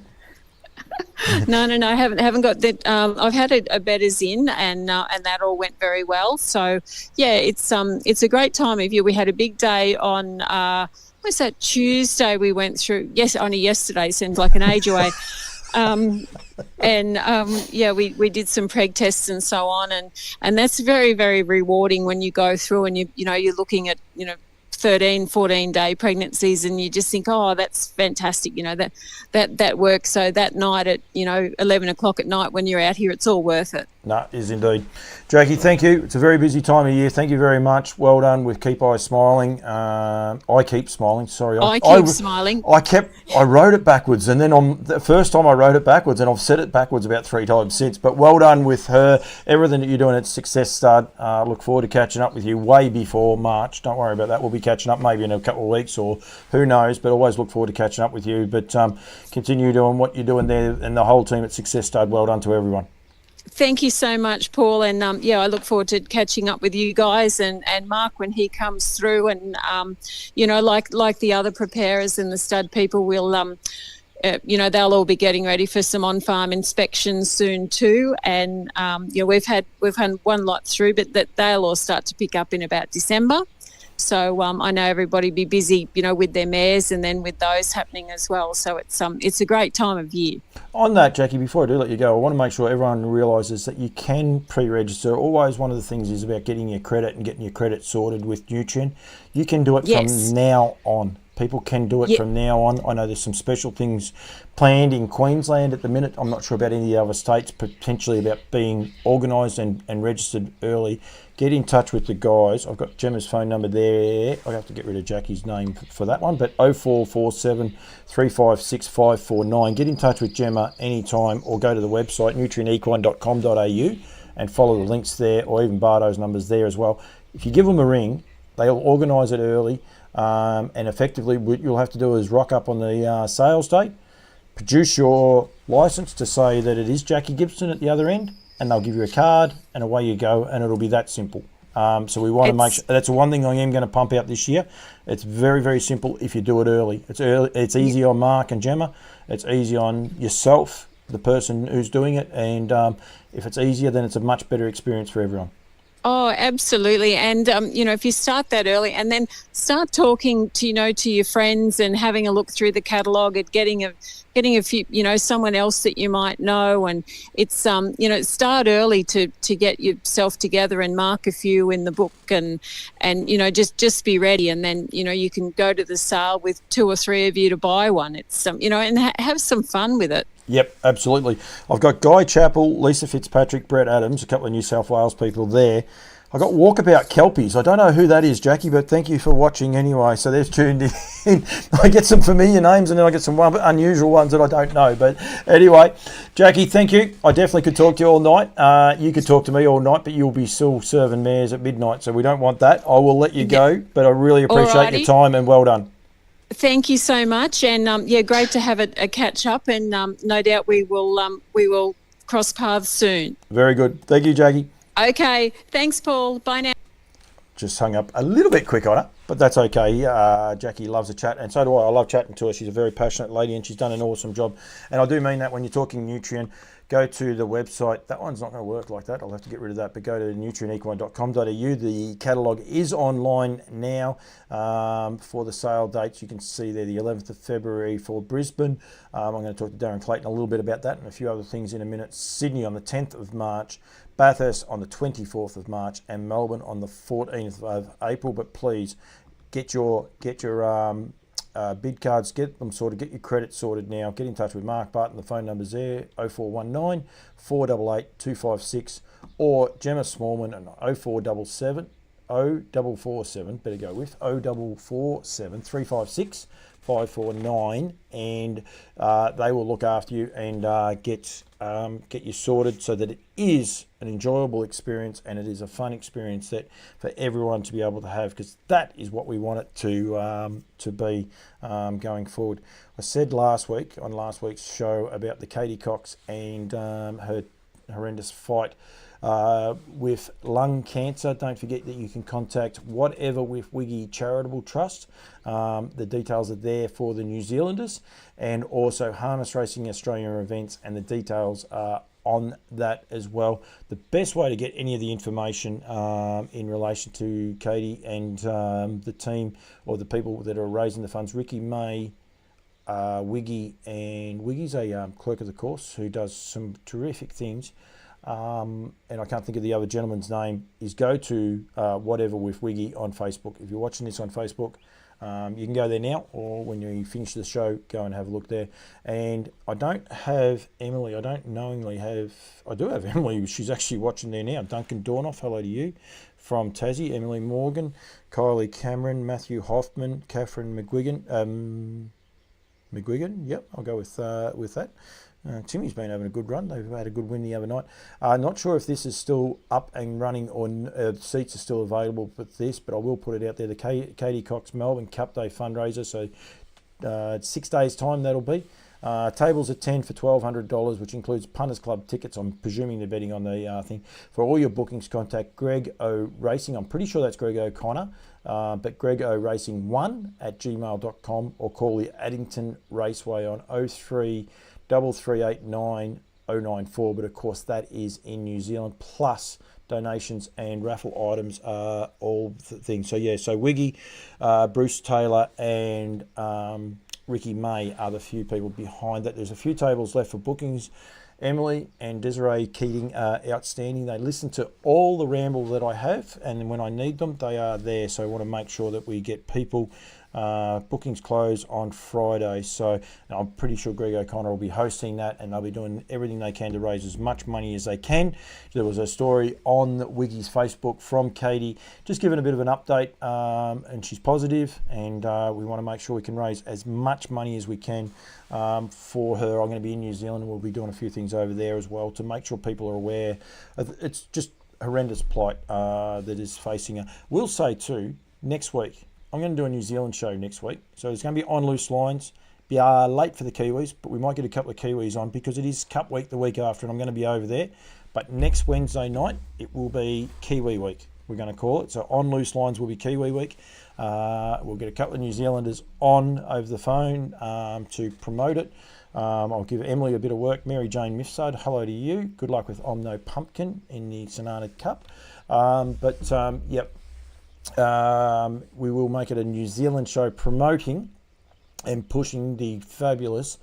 No, I haven't got that. I've had a betters in, and that all went very well. So yeah, it's a great time of year. We had a big day on. Was that Tuesday? We went through. Yes, only yesterday. Seems like an age away. We did some preg tests and so on, and that's very, very rewarding when you go through and you're looking at 13, 14-day pregnancies, and you just think, oh, that's fantastic, that works. So that night at 11 o'clock at night when you're out here, it's all worth it. No, it is indeed. Jackie, thank you. It's a very busy time of year. Thank you very much. Well done with Keep Eyes Smiling. I keep smiling. Sorry, I keep smiling. I wrote it backwards, and then on the first time I wrote it backwards, and I've said it backwards about 3 times since. But well done with her. Everything that you're doing at Success Stud. Look forward to catching up with you way before March. Don't worry about that. We'll be catching up maybe in a couple of weeks, or who knows. But always look forward to catching up with you. But continue doing what you're doing there, and the whole team at Success Stud. Well done to everyone. Thank you so much, Paul. And I look forward to catching up with you guys and Mark when he comes through. And like the other preparers and the stud people, we'll they'll all be getting ready for some on-farm inspections soon too. And we've had one lot through, but that they'll all start to pick up in about December. So I know everybody be busy, with their mares and then with those happening as well. So it's a great time of year. On that, Jackie, before I do let you go, I want to make sure everyone realises that you can pre-register. Always one of the things is about getting your credit and getting your credit sorted with Nutrien. You can do it from now on. People can do it from now on. I know there's some special things planned in Queensland at the minute. I'm not sure about any of the other states, potentially about being organised and registered early. Get in touch with the guys. I've got Gemma's phone number there. I have to get rid of Jackie's name for that one, but 0447 356 549. Get in touch with Gemma anytime, or go to the website nutrienequine.com.au and follow the links there, or even Bardo's numbers there as well. If you give them a ring, they'll organise it early, and effectively what you'll have to do is rock up on the sales date, produce your licence to say that it is Jackie Gibson at the other end, and they'll give you a card, and away you go, and it'll be that simple. So we want to make sure, that's the one thing I am going to pump out this year. It's very, very simple if you do it early. It's easy on Mark and Gemma. It's easy on yourself, the person who's doing it, and if it's easier, then it's a much better experience for everyone. Oh, absolutely. And, if you start that early and then start talking to, to your friends and having a look through the catalogue and getting a few, someone else that you might know. And it's, start early to get yourself together and mark a few in the book and just be ready. And then, you can go to the sale with 2 or 3 of you to buy one. It's, and have some fun with it. Yep, absolutely. I've got Guy Chappell, Lisa Fitzpatrick, Brett Adams, a couple of New South Wales people there. I've got Walkabout Kelpies. I don't know who that is, Jackie, but thank you for watching anyway. So they've tuned in. I get some familiar names and then I get some unusual ones that I don't know. But anyway, Jackie, thank you. I definitely could talk to you all night. You could talk to me all night, but you'll be still serving mares at midnight, so we don't want that. I will let you go, but I really appreciate your time and well done. Thank you so much, and great to have a catch up, and no doubt we will cross paths soon. Very good. Thank you, Jackie. Okay, thanks, Paul. Bye now. Just hung up a little bit quick on her, but that's okay. Jackie loves a chat, and so do I. I love chatting to her. She's a very passionate lady, and she's done an awesome job. And I do mean that when you're talking Nutrien. Go to the website. That one's not going to work like that. I'll have to get rid of that. But go to nutrienequine.com.au. The catalogue is online now for the sale dates. You can see there the 11th of February for Brisbane. I'm going to talk to Darren Clayton a little bit about that and a few other things in a minute. Sydney on the 10th of March, Bathurst on the 24th of March, and Melbourne on the 14th of April. But please get your bid cards, get them sorted, get your credit sorted now. Get in touch with Mark Barton. The phone number's there, 0419 488 256, or Gemma Smallman at 0477 0447, better go with 0447 356 549, and they will look after you and get you sorted so that it is an enjoyable experience and it is a fun experience that for everyone to be able to have, because that is what we want it to be going forward. I said last week on last week's show about the Katie Cox and her horrendous fight with lung cancer. Don't forget that you can contact Whatever with Wiggy Charitable Trust. The details are there for the New Zealanders, and also Harness Racing Australia events, and the details are on that as well. The best way to get any of the information in relation to Katie and the team, or the people that are raising the funds, Ricky May, Wiggy, and Wiggy's a clerk of the course who does some terrific things. and I can't think of the other gentleman's name, is go to Whatever with Wiggy on Facebook. If you're watching this on Facebook, you can go there now, or when you finish the show, go and have a look there. And I don't have Emily. I don't knowingly have. I do have Emily. She's actually watching there now. Duncan Dornoff, hello to you from Tassie. Emily Morgan, Kylie Cameron, Matthew Hoffman, Catherine McGuigan. Yep, I'll go with that. Timmy's been having a good run. They've had a good win the other night. Not sure if this is still up and running or seats are still available for this, but I will put it out there. The Katie Cox Melbourne Cup Day fundraiser. So 6 days' time that'll be. Tables at 10 for $1,200, which includes Punters Club tickets. I'm presuming they're betting on the thing. For all your bookings, contact Greg O Racing. I'm pretty sure that's Greg O'Connor, but Greg O Racing 1 at gmail.com, or call the Addington Raceway on 03 3389 094. But of course, that is in New Zealand. Plus, donations and raffle items are all things. So yeah, so Wiggy, Bruce Taylor, and Ricky May are the few people behind that. There's a few tables left for bookings. Emily and Desiree Keating are outstanding. They listen to all the ramble that I have, and when I need them, they are there. So I want to make sure that we get people. Bookings close on Friday, so I'm pretty sure Greg O'Connor will be hosting that, and they'll be doing everything they can to raise as much money as they can. There was a story on Wiggy's Facebook from Katie, just giving a bit of an update, and she's positive, and we want to make sure we can raise as much money as we can for her. I'm going to be in New Zealand, and we'll be doing a few things over there as well to make sure people are aware. It's just horrendous plight that is facing her. We'll say too, next week, I'm going to do a New Zealand show next week. So it's going to be on loose lines. Be late for the Kiwis, but we might get a couple of Kiwis on because it is Cup Week the week after, and I'm going to be over there. But next Wednesday night, it will be Kiwi Week, we're going to call it. So on loose lines will be Kiwi Week. We'll get a couple of New Zealanders on over the phone to promote it. I'll give Emily a bit of work. Mary Jane Mifsud, hello to you. Good luck with Omno Pumpkin in the Sonata Cup. Yep. We will make it a New Zealand show promoting and pushing the fabulous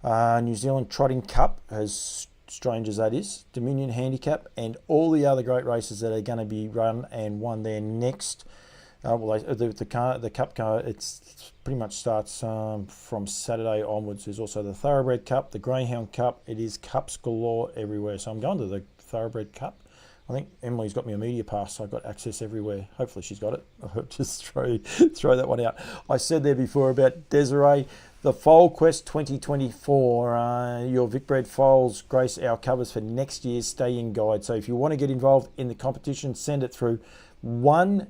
New Zealand Trotting Cup, as strange as that is, Dominion Handicap, and all the other great races that are going to be run and won there next. The Cup car, it's pretty much starts from Saturday onwards. There's also the Thoroughbred Cup, the Greyhound Cup. It is cups galore everywhere. So I'm going to the Thoroughbred Cup. I think Emily's got me a media pass, so I've got access everywhere. Hopefully she's got it. I'll just throw that one out. I said there before about Desiree, the Foal Quest 2024. Your Vicbred foals grace our covers for next year's stay-in guide. So if you want to get involved in the competition, send it through. 1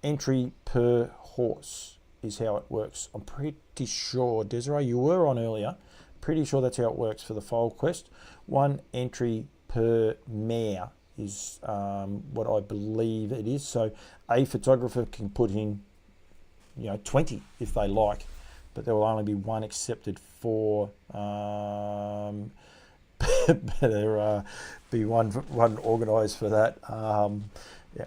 entry per horse is how it works. I'm pretty sure, Desiree, you were on earlier. Pretty sure that's how it works for the Foal Quest. 1 entry per mare is what I believe it is. So a photographer can put in, 20 if they like, but there will only be 1 accepted for. Better be one organised for that.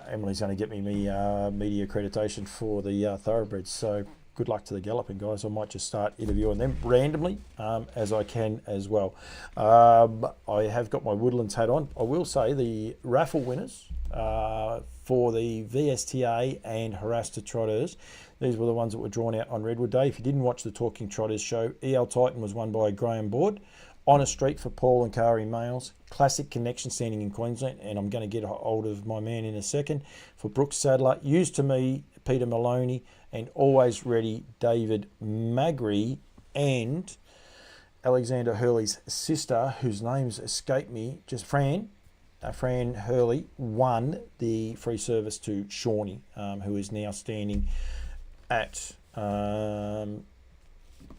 Emily's going to get me media accreditation for the thoroughbreds. So good luck to the galloping guys. I might just start interviewing them randomly as I can as well. I have got my Woodlands hat on. I will say the raffle winners for the VSTA and Harasta Trotters, these were the ones that were drawn out on Redwood Day. If you didn't watch the Talking Trotters show, EL Titan was won by Graham Board. On a Street for Paul and Kari males. Classic Connection standing in Queensland, and I'm going to get hold of my man in a second. For Brooks Sadler, Used to Me, Peter Maloney, and Always Ready, David Magri, and Alexander Hurley's sister, whose names escape me, just Fran Hurley, won the free service to Shawnee, who is now standing at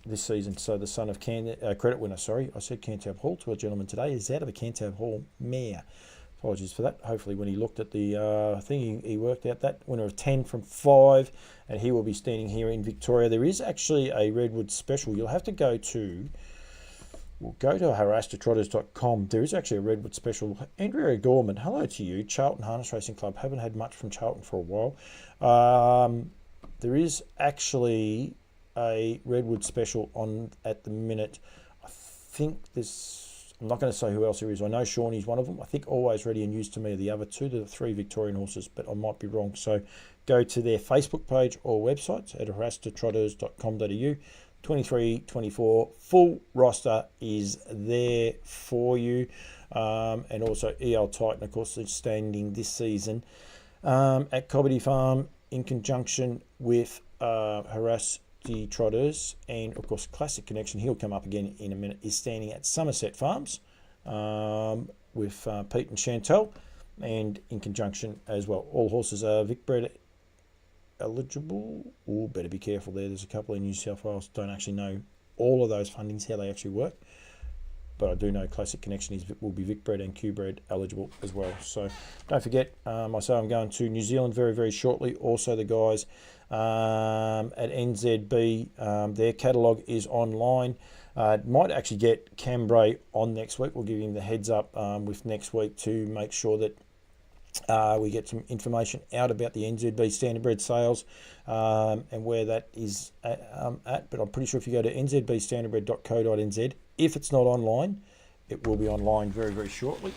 this season. So the son of credit winner, I said Cantab Hall to a gentleman today, is out of a Cantab Hall mare. Apologies for that. Hopefully when he looked at the thing, he worked out that winner of 10 from 5, and he will be standing here in Victoria. There is actually a Redwood special. You'll have to go to harastatrotters.com. There is actually a Redwood special. Andrea Gorman, hello to you. Charlton Harness Racing Club. Haven't had much from Charlton for a while. There is actually a Redwood special on at the minute. I think there's I'm not going to say who else there is. I know Shawnee's one of them. I think Always Ready and Used to Me are the other two. They're the 3 Victorian horses, but I might be wrong. So go to their Facebook page or websites at harasstertrotters.com.au. 23, 24, full roster is there for you. And also EL Titan, of course, is standing this season at Cobbity Farm in conjunction with Harass the Trotters, and of course Classic Connection, he'll come up again in a minute, is standing at Somerset Farms with Pete and Chantel, and in conjunction as well. All horses are Vic bred eligible. Oh, better be careful there. There's a couple in New South Wales, don't actually know all of those fundings, how they actually work. But I do know Classic Connection will be Vic bred and Q bred eligible as well. So don't forget, I say I'm going to New Zealand very, very shortly. Also the guys at NZB, their catalogue is online. Might actually get Cambrai on next week. We'll give him the heads up with next week to make sure that we get some information out about the NZB Standardbred sales and where that is at. But I'm pretty sure if you go to nzbstandardbred.co.nz, if it's not online, it will be online very, very shortly.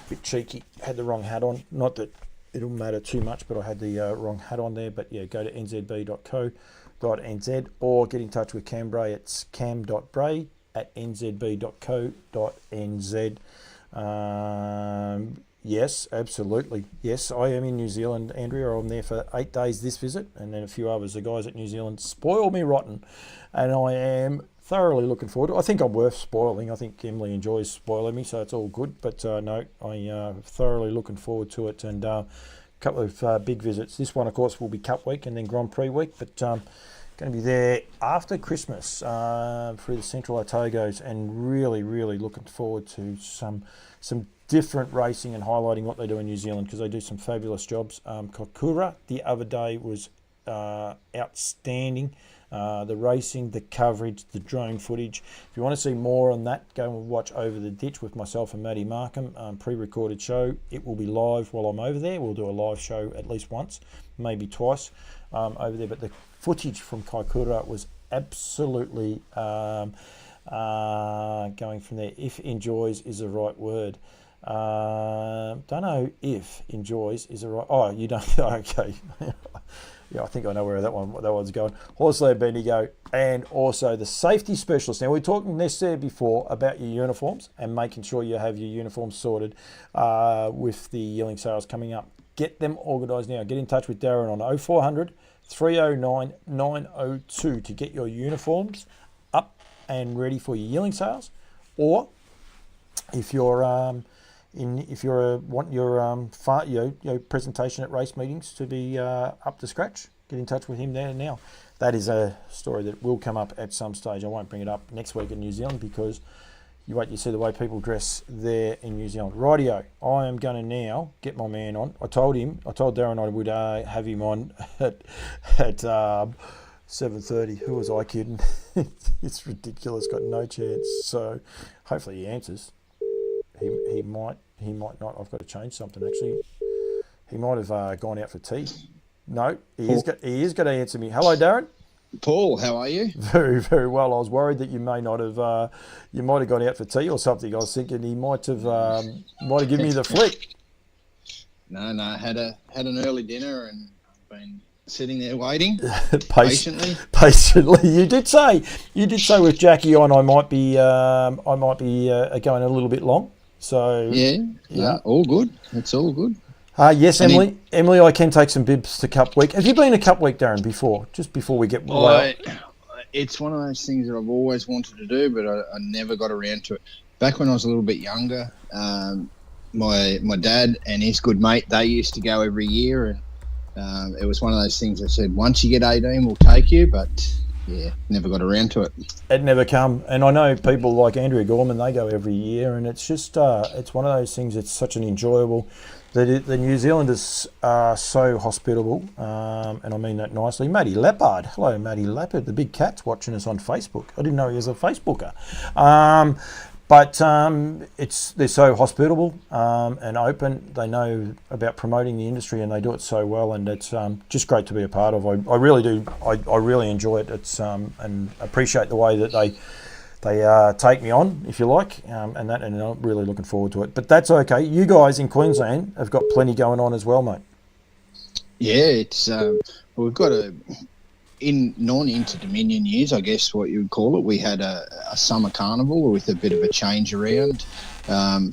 Bit cheeky, had the wrong hat on. Not that it'll matter too much, but I had the wrong hat on there. But yeah, go to nzb.co.nz or get in touch with Cambrai. It's cam.bray@nzb.co.nz. Yes, absolutely. Yes, I am in New Zealand, Andrea. I'm there for 8 days this visit, and then a few others. The guys at New Zealand spoil me rotten, and I am thoroughly looking forward to it. I think I'm worth spoiling. I think Emily enjoys spoiling me, so it's all good. But no, I'm thoroughly looking forward to it, and a couple of big visits. This one, of course, will be Cup Week and then Grand Prix Week, but going to be there after Christmas through the Central Otagos, and really, really looking forward to some different racing and highlighting what they do in New Zealand, because they do some fabulous jobs. Kokura the other day was outstanding. The racing, the coverage, the drone footage. If you want to see more on that, go and watch Over the Ditch with myself and Maddie Markham, pre-recorded show. It will be live while I'm over there. We'll do a live show at least once, maybe twice over there. But the footage from Kaikoura was absolutely going from there. If enjoys is the right word. Don't know if enjoys is the right. Oh, you don't. Okay. Yeah, I think I know where that one's going. Horselad Bendigo, and also the safety specialist. Now, we were talking this there before about your uniforms and making sure you have your uniforms sorted with the yearling sales coming up. Get them organised now. Get in touch with Darren on 0400 309 902 to get your uniforms up and ready for your yearling sales. Or if you're want your presentation at race meetings to be up to scratch, get in touch with him there now. That is a story that will come up at some stage. I won't bring it up next week in New Zealand, because you see the way people dress there in New Zealand. Rightio, I am going to now get my man on. I told Darren I would have him on at 7:30. Who was I kidding? It's ridiculous. Got no chance. So hopefully he answers. He might not. I've got to change something actually. He might have gone out for tea. No, he is going to answer me. Hello, Darren. Paul, how are you? Very, very well. I was worried that you may not have. You might have gone out for tea or something. I was thinking he might have given me the flick. No. I had an early dinner and I've been sitting there waiting patiently. Patiently, you did say with Jackie on, I might be going a little bit long. So yeah, all good. It's all good. Yes, Emily. Emily, I can take some bibs to Cup Week. Have you been to Cup Week, Darren, before? Just before we get... It's one of those things that I've always wanted to do, but I never got around to it. Back when I was a little bit younger, my dad and his good mate, they used to go every year, and it was one of those things that said, once you get 18, we'll take you, but... yeah, never got around to it. It never come. And I know people like Andrea Gorman, they go every year, and it's just, it's one of those things, it's such an enjoyable, the New Zealanders are so hospitable, and I mean that nicely. Matty Leopard, hello Matty Leopard, the big cat's watching us on Facebook. I didn't know he was a Facebooker. But they're so hospitable and open. They know about promoting the industry, and they do it so well. And it's just great to be a part of. I really do. I really enjoy it. It's and appreciate the way that take me on, if you like, and I'm really looking forward to it. But that's okay. You guys in Queensland have got plenty going on as well, mate. Yeah, it's we've got in non-inter-Dominion years, I guess what you would call it. We had a summer carnival with a bit of a change around.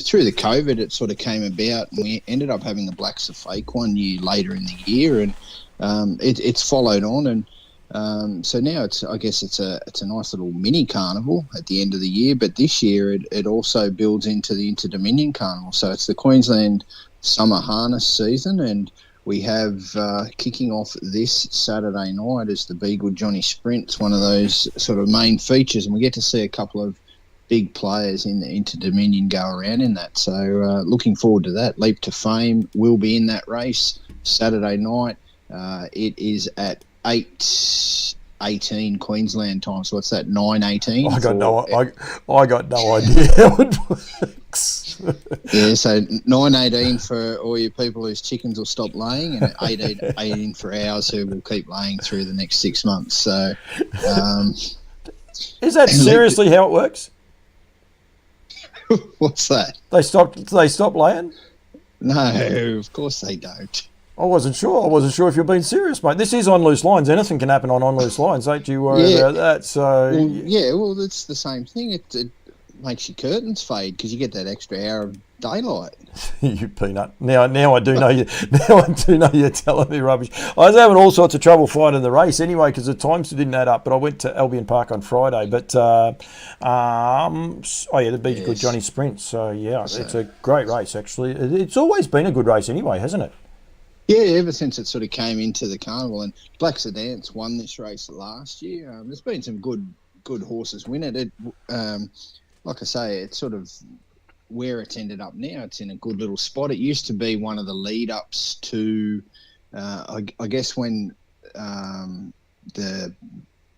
Through the COVID, it sort of came about, and we ended up having the Blacks of Fake 1 year later in the year, and it's followed on, and so now it's a nice little mini carnival at the end of the year. But this year it also builds into the Inter-Dominion carnival, so it's the Queensland summer harness season, and we have kicking off this Saturday night is the Be Good Johnny Sprint's one of those sort of main features, and we get to see a couple of big players in the Inter-Dominion go around in that. So looking forward to that. Leap to Fame will be in that race Saturday night. It is at 8:18 Queensland time. So what's that? 9:18. I got no idea how it works. Yeah, so 9:18 for all you people whose chickens will stop laying, and 8:18 for ours who will keep laying through the next 6 months. So, is that seriously how it works? What's that? They stop laying? No, of course they don't. I wasn't sure if you're being serious, mate. This is on loose lines. Anything can happen on loose lines. Don't you worry about that. So well, it's the same thing. It makes your curtains fade because you get that extra hour of daylight. You peanut. Now I do know you. Now I do know you're telling me rubbish. I was having all sorts of trouble finding the race anyway because the times didn't add up. But I went to Albion Park on Friday. But the Be Good Johnny Sprint. So it's a great race actually. It's always been a good race anyway, hasn't it? Yeah, ever since it sort of came into the carnival, and Black Sedans won this race last year. There's been some good horses win it. Like I say, it's sort of where it's ended up now. It's in a good little spot. It used to be one of the lead-ups to, I guess, when it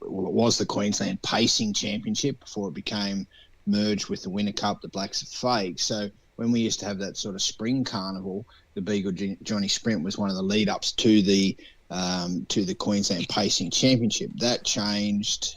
was the Queensland Pacing Championship before it became merged with the Winter Cup, the Blacks of Fake. So when we used to have that sort of spring carnival, the Be Good Johnny Sprint was one of the lead-ups to the Queensland Pacing Championship. That changed.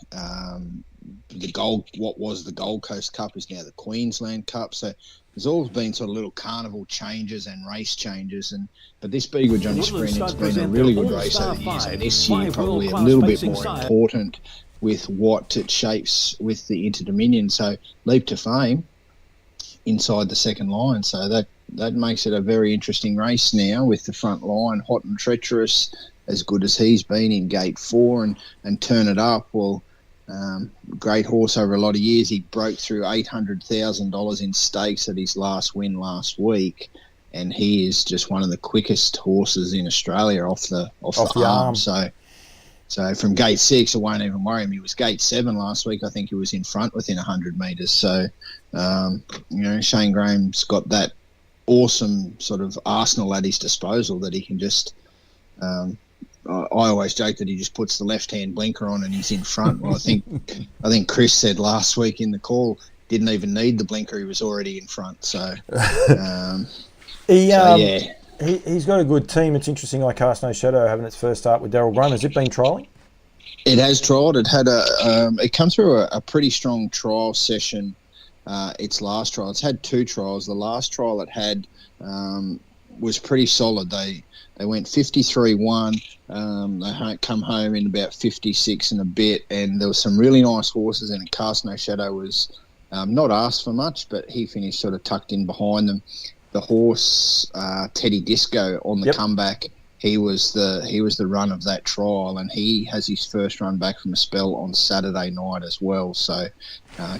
What was the Gold Coast Cup is now the Queensland Cup. So there's always been sort of little carnival changes and race changes, but this Be Good Johnny Sprint has been a really good race over the years, and this year probably a little bit more important with what it shapes with the Inter-Dominion. So Leap to Fame inside the second line, so that makes it a very interesting race now with the front line hot and treacherous, as good as he's been in Gate 4, and Turn It Up. Well, great horse over a lot of years. He broke through $800,000 in stakes at his last win last week, and he is just one of the quickest horses in Australia off the arm. So from Gate 6, it won't even worry him. He was Gate 7 last week. I think he was in front within 100 metres. So, Shane Graham's got that awesome sort of arsenal at his disposal that he can just I always joke that he just puts the left-hand blinker on and he's in front. Well, I think Chris said last week in the call didn't even need the blinker; he was already in front. So, he's got a good team. It's interesting. I Cast No Shadow having its first start with Darryl Graham. Has it been trialling? It has trialled. It had it come through a pretty strong trial session. Its last trial. It's had 2 trials. The last trial it had was pretty solid. They went 53-1. They come home in about 56 and a bit, and there was some really nice horses in it. Cast No Shadow was not asked for much, but he finished sort of tucked in behind them. The horse Teddy Disco on the comeback. He was the run of that trial, and he has his first run back from a spell on Saturday night as well. So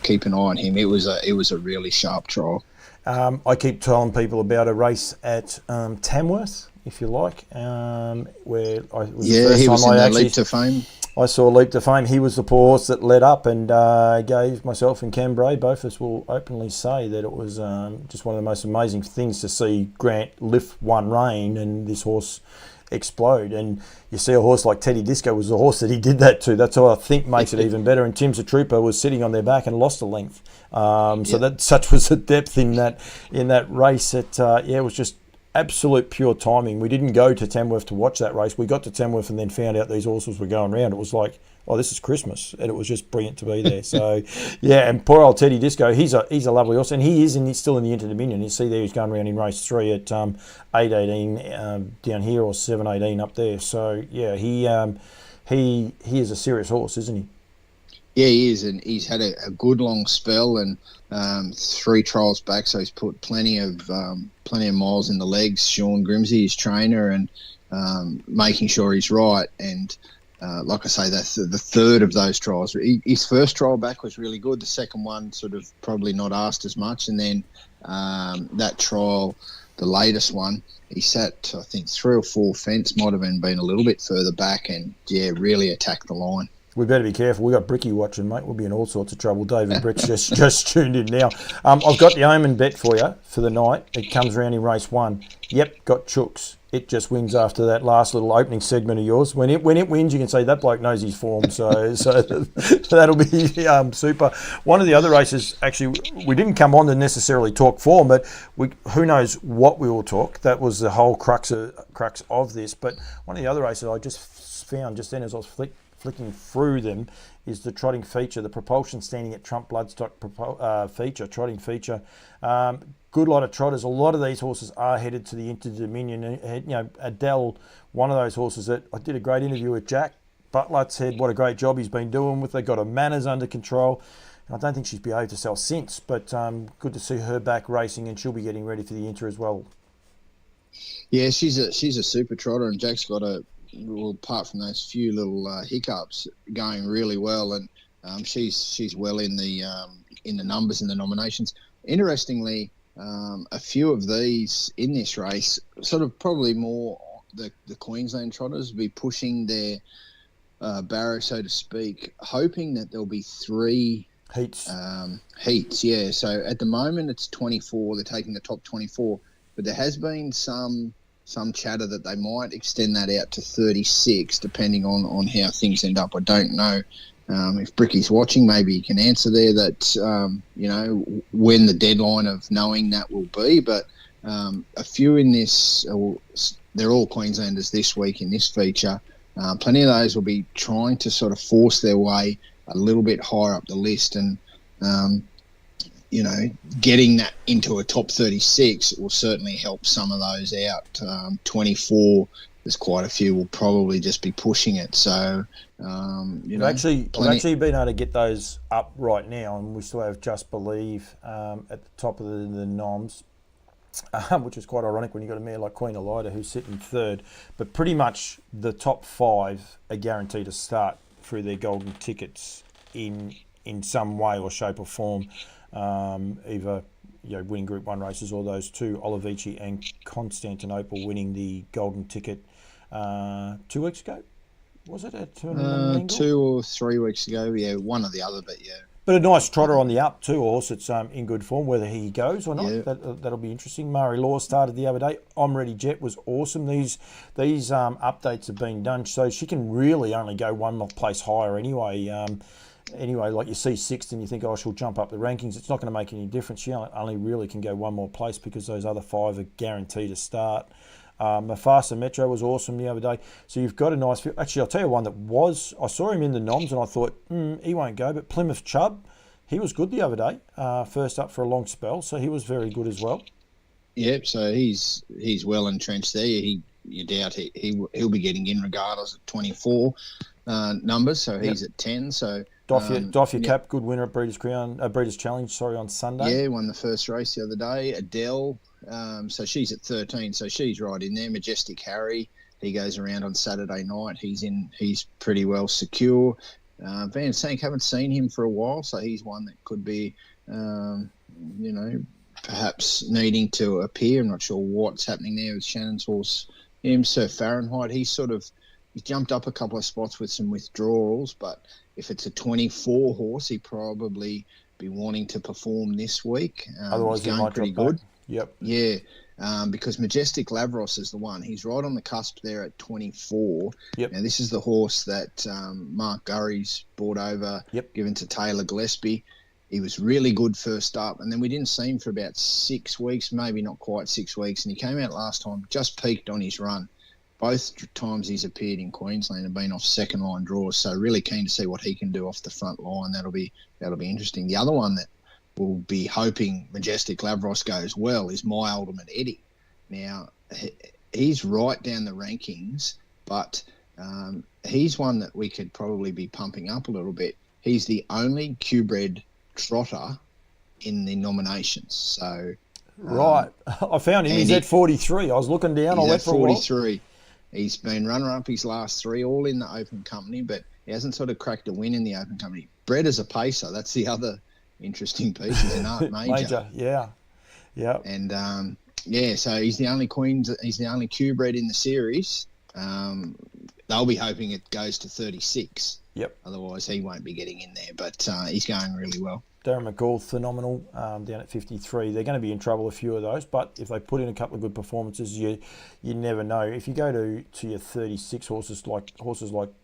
keep an eye on him. It was a really sharp trial. I keep telling people about a race at Tamworth, if you like, where he was in the Leap to Fame. I saw Leap to Fame. He was the poor horse that led up and gave myself and Cam Bray, both of us will openly say that it was just one of the most amazing things to see Grant lift one rein and this horse explode. And you see a horse like Teddy Disco was the horse that he did that to. That's what I think makes it even better. And Tim's a Trooper was sitting on their back and lost a length. So that such was the depth in that race. It was just absolute pure timing. We didn't go to Tamworth to watch that race. We got to Tamworth and then found out these horses were going around. It was like, oh, this is Christmas, and it was just brilliant to be there. So, yeah, and poor old Teddy Disco, he's a lovely horse, and he's still in the Inter Dominion. You see there, he's going around in race 3 at 8:18 down here, or 7:18 up there. So, yeah, he is a serious horse, isn't he? Yeah, he is, and he's had a good long spell and 3 trials back, so he's put plenty of miles in the legs. Sean Grimsey, his trainer, and making sure he's right. And like I say, that's the third of those trials. His first trial back was really good. The second one sort of probably not asked as much, and then that trial, the latest one, he sat, I think, 3 or 4 fence, might have been a little bit further back, and yeah, really attacked the line. We better be careful. We've got Bricky watching, mate. We'll be in all sorts of trouble. David Brick's just tuned in now. I've got the Omen bet for you for the night. It comes around in race 1. Yep, got Chooks. It just wins after that last little opening segment of yours. When it wins, you can say that bloke knows his form. So that'll be super. One of the other races, actually, we didn't come on to necessarily talk form, but who knows what we will talk. That was the whole crux of this. But one of the other races I just found just then as I was flicking through them is the trotting feature, the propulsion standing at Trump Bloodstock trotting feature. Good lot of trotters. A lot of these horses are headed to the Inter Dominion. You know, Adele, one of those horses that I did a great interview with Jack Butler, said what a great job he's been doing with. They got her manners under control. And I don't think she's behaved herself since, but good to see her back racing, and she'll be getting ready for the Inter as well. Yeah, she's a super trotter, and Jack's got well, apart from those few little hiccups, going really well, and she's well in the numbers in the nominations. Interestingly, a few of these in this race, sort of probably more the Queensland trotters, will be pushing their barrow, so to speak, hoping that there'll be 3 heats. Heats, yeah. So at the moment it's 24. They're taking the top 24, but there has been some chatter that they might extend that out to 36, depending on how things end up. I don't know. If Bricky's watching, maybe he can answer there that, when the deadline of knowing that will be. But a few in this, they're all Queenslanders this week in this feature. Plenty of those will be trying to sort of force their way a little bit higher up the list. And, getting that into a top 36 will certainly help some of those out. 24, there's quite a few will probably just be pushing it. So, I've actually been able to get those up right now, and we still have Just Believe at the top of the noms, which is quite ironic when you've got a mare like Queen Elida who's sitting 3rd. But pretty much the top 5 are guaranteed to start through their golden tickets in some way or shape or form. Either winning Group 1 races, or those 2, Olivici and Constantinople, winning the golden ticket 2 weeks ago. Was it at 2 or 3 weeks ago? Yeah, one or the other, but yeah. But a nice trotter on the up too, a horse that's in good form, whether he goes or not. Yeah. That'll be interesting. Murray Law started the other day. I'm Ready Jet was awesome. These updates have been done, so she can really only go one place higher anyway. Like you see 6th and you think, she'll jump up the rankings. It's not going to make any difference. She only really can go one more place because those other 5 are guaranteed to start. Mufasa Metro was awesome the other day. So you've got a nice... Actually, I'll tell you one that was... I saw him in the noms and I thought, he won't go. But Plymouth Chubb, he was good the other day. First up for a long spell, so he was very good as well. Yep, so he's well entrenched there. You doubt he'll be getting in regardless of 24 numbers, so he's at 10. So... Doff your cap, good winner at Breeders' Challenge, on Sunday. Yeah, won the first race the other day. Adele, so she's at 13, so she's right in there. Majestic Harry, he goes around on Saturday night. He's pretty well secure. Van Sank, haven't seen him for a while, so he's one that could be, perhaps needing to appear. I'm not sure what's happening there with Shannon's horse. Sir Fahrenheit, he's jumped up a couple of spots with some withdrawals, but if it's a 24 horse, he probably be wanting to perform this week. Otherwise, he's going pretty good. Yep. Yeah, because Majestic Lavros is the one. He's right on the cusp there at 24. Yep. Now, this is the horse that Mark Gurry's brought over, given to Taylor Gillespie. He was really good first up, and then we didn't see him for about 6 weeks, maybe not quite 6 weeks, and he came out last time, just peaked on his run. Both times he's appeared in Queensland have been off second line draws, so really keen to see what he can do off the front line. That'll be interesting. The other one that we'll be hoping Majestic Lavros goes well is My Ultimate Eddie. Now, he's right down the rankings, but he's one that we could probably be pumping up a little bit. He's the only Q-bred trotter in the nominations. So right, I found him. He's at 43. I was looking down. I went for 43. He's been runner-up his last 3, all in the Open Company, but he hasn't sort of cracked a win in the Open Company. Bred as a pacer, that's the other interesting piece. He's an art major. Yeah. And so he's the only Q-bred in the series. They'll be hoping it goes to 36. Yep. Otherwise, he won't be getting in there. But he's going really well. Darren McGaul, phenomenal, down at 53. They're going to be in trouble, a few of those, but if they put in a couple of good performances, you never know. If you go to your 36 horses like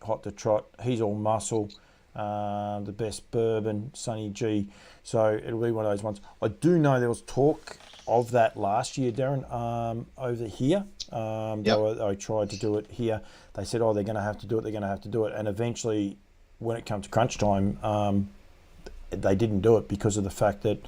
Hot to Trot, he's all muscle, the best Bourbon, Sonny G. So it'll be one of those ones. I do know there was talk of that last year, Darren, over here. They tried to do it here. They said, they're going to have to do it. And eventually, when it comes to crunch time, they didn't do it because of the fact that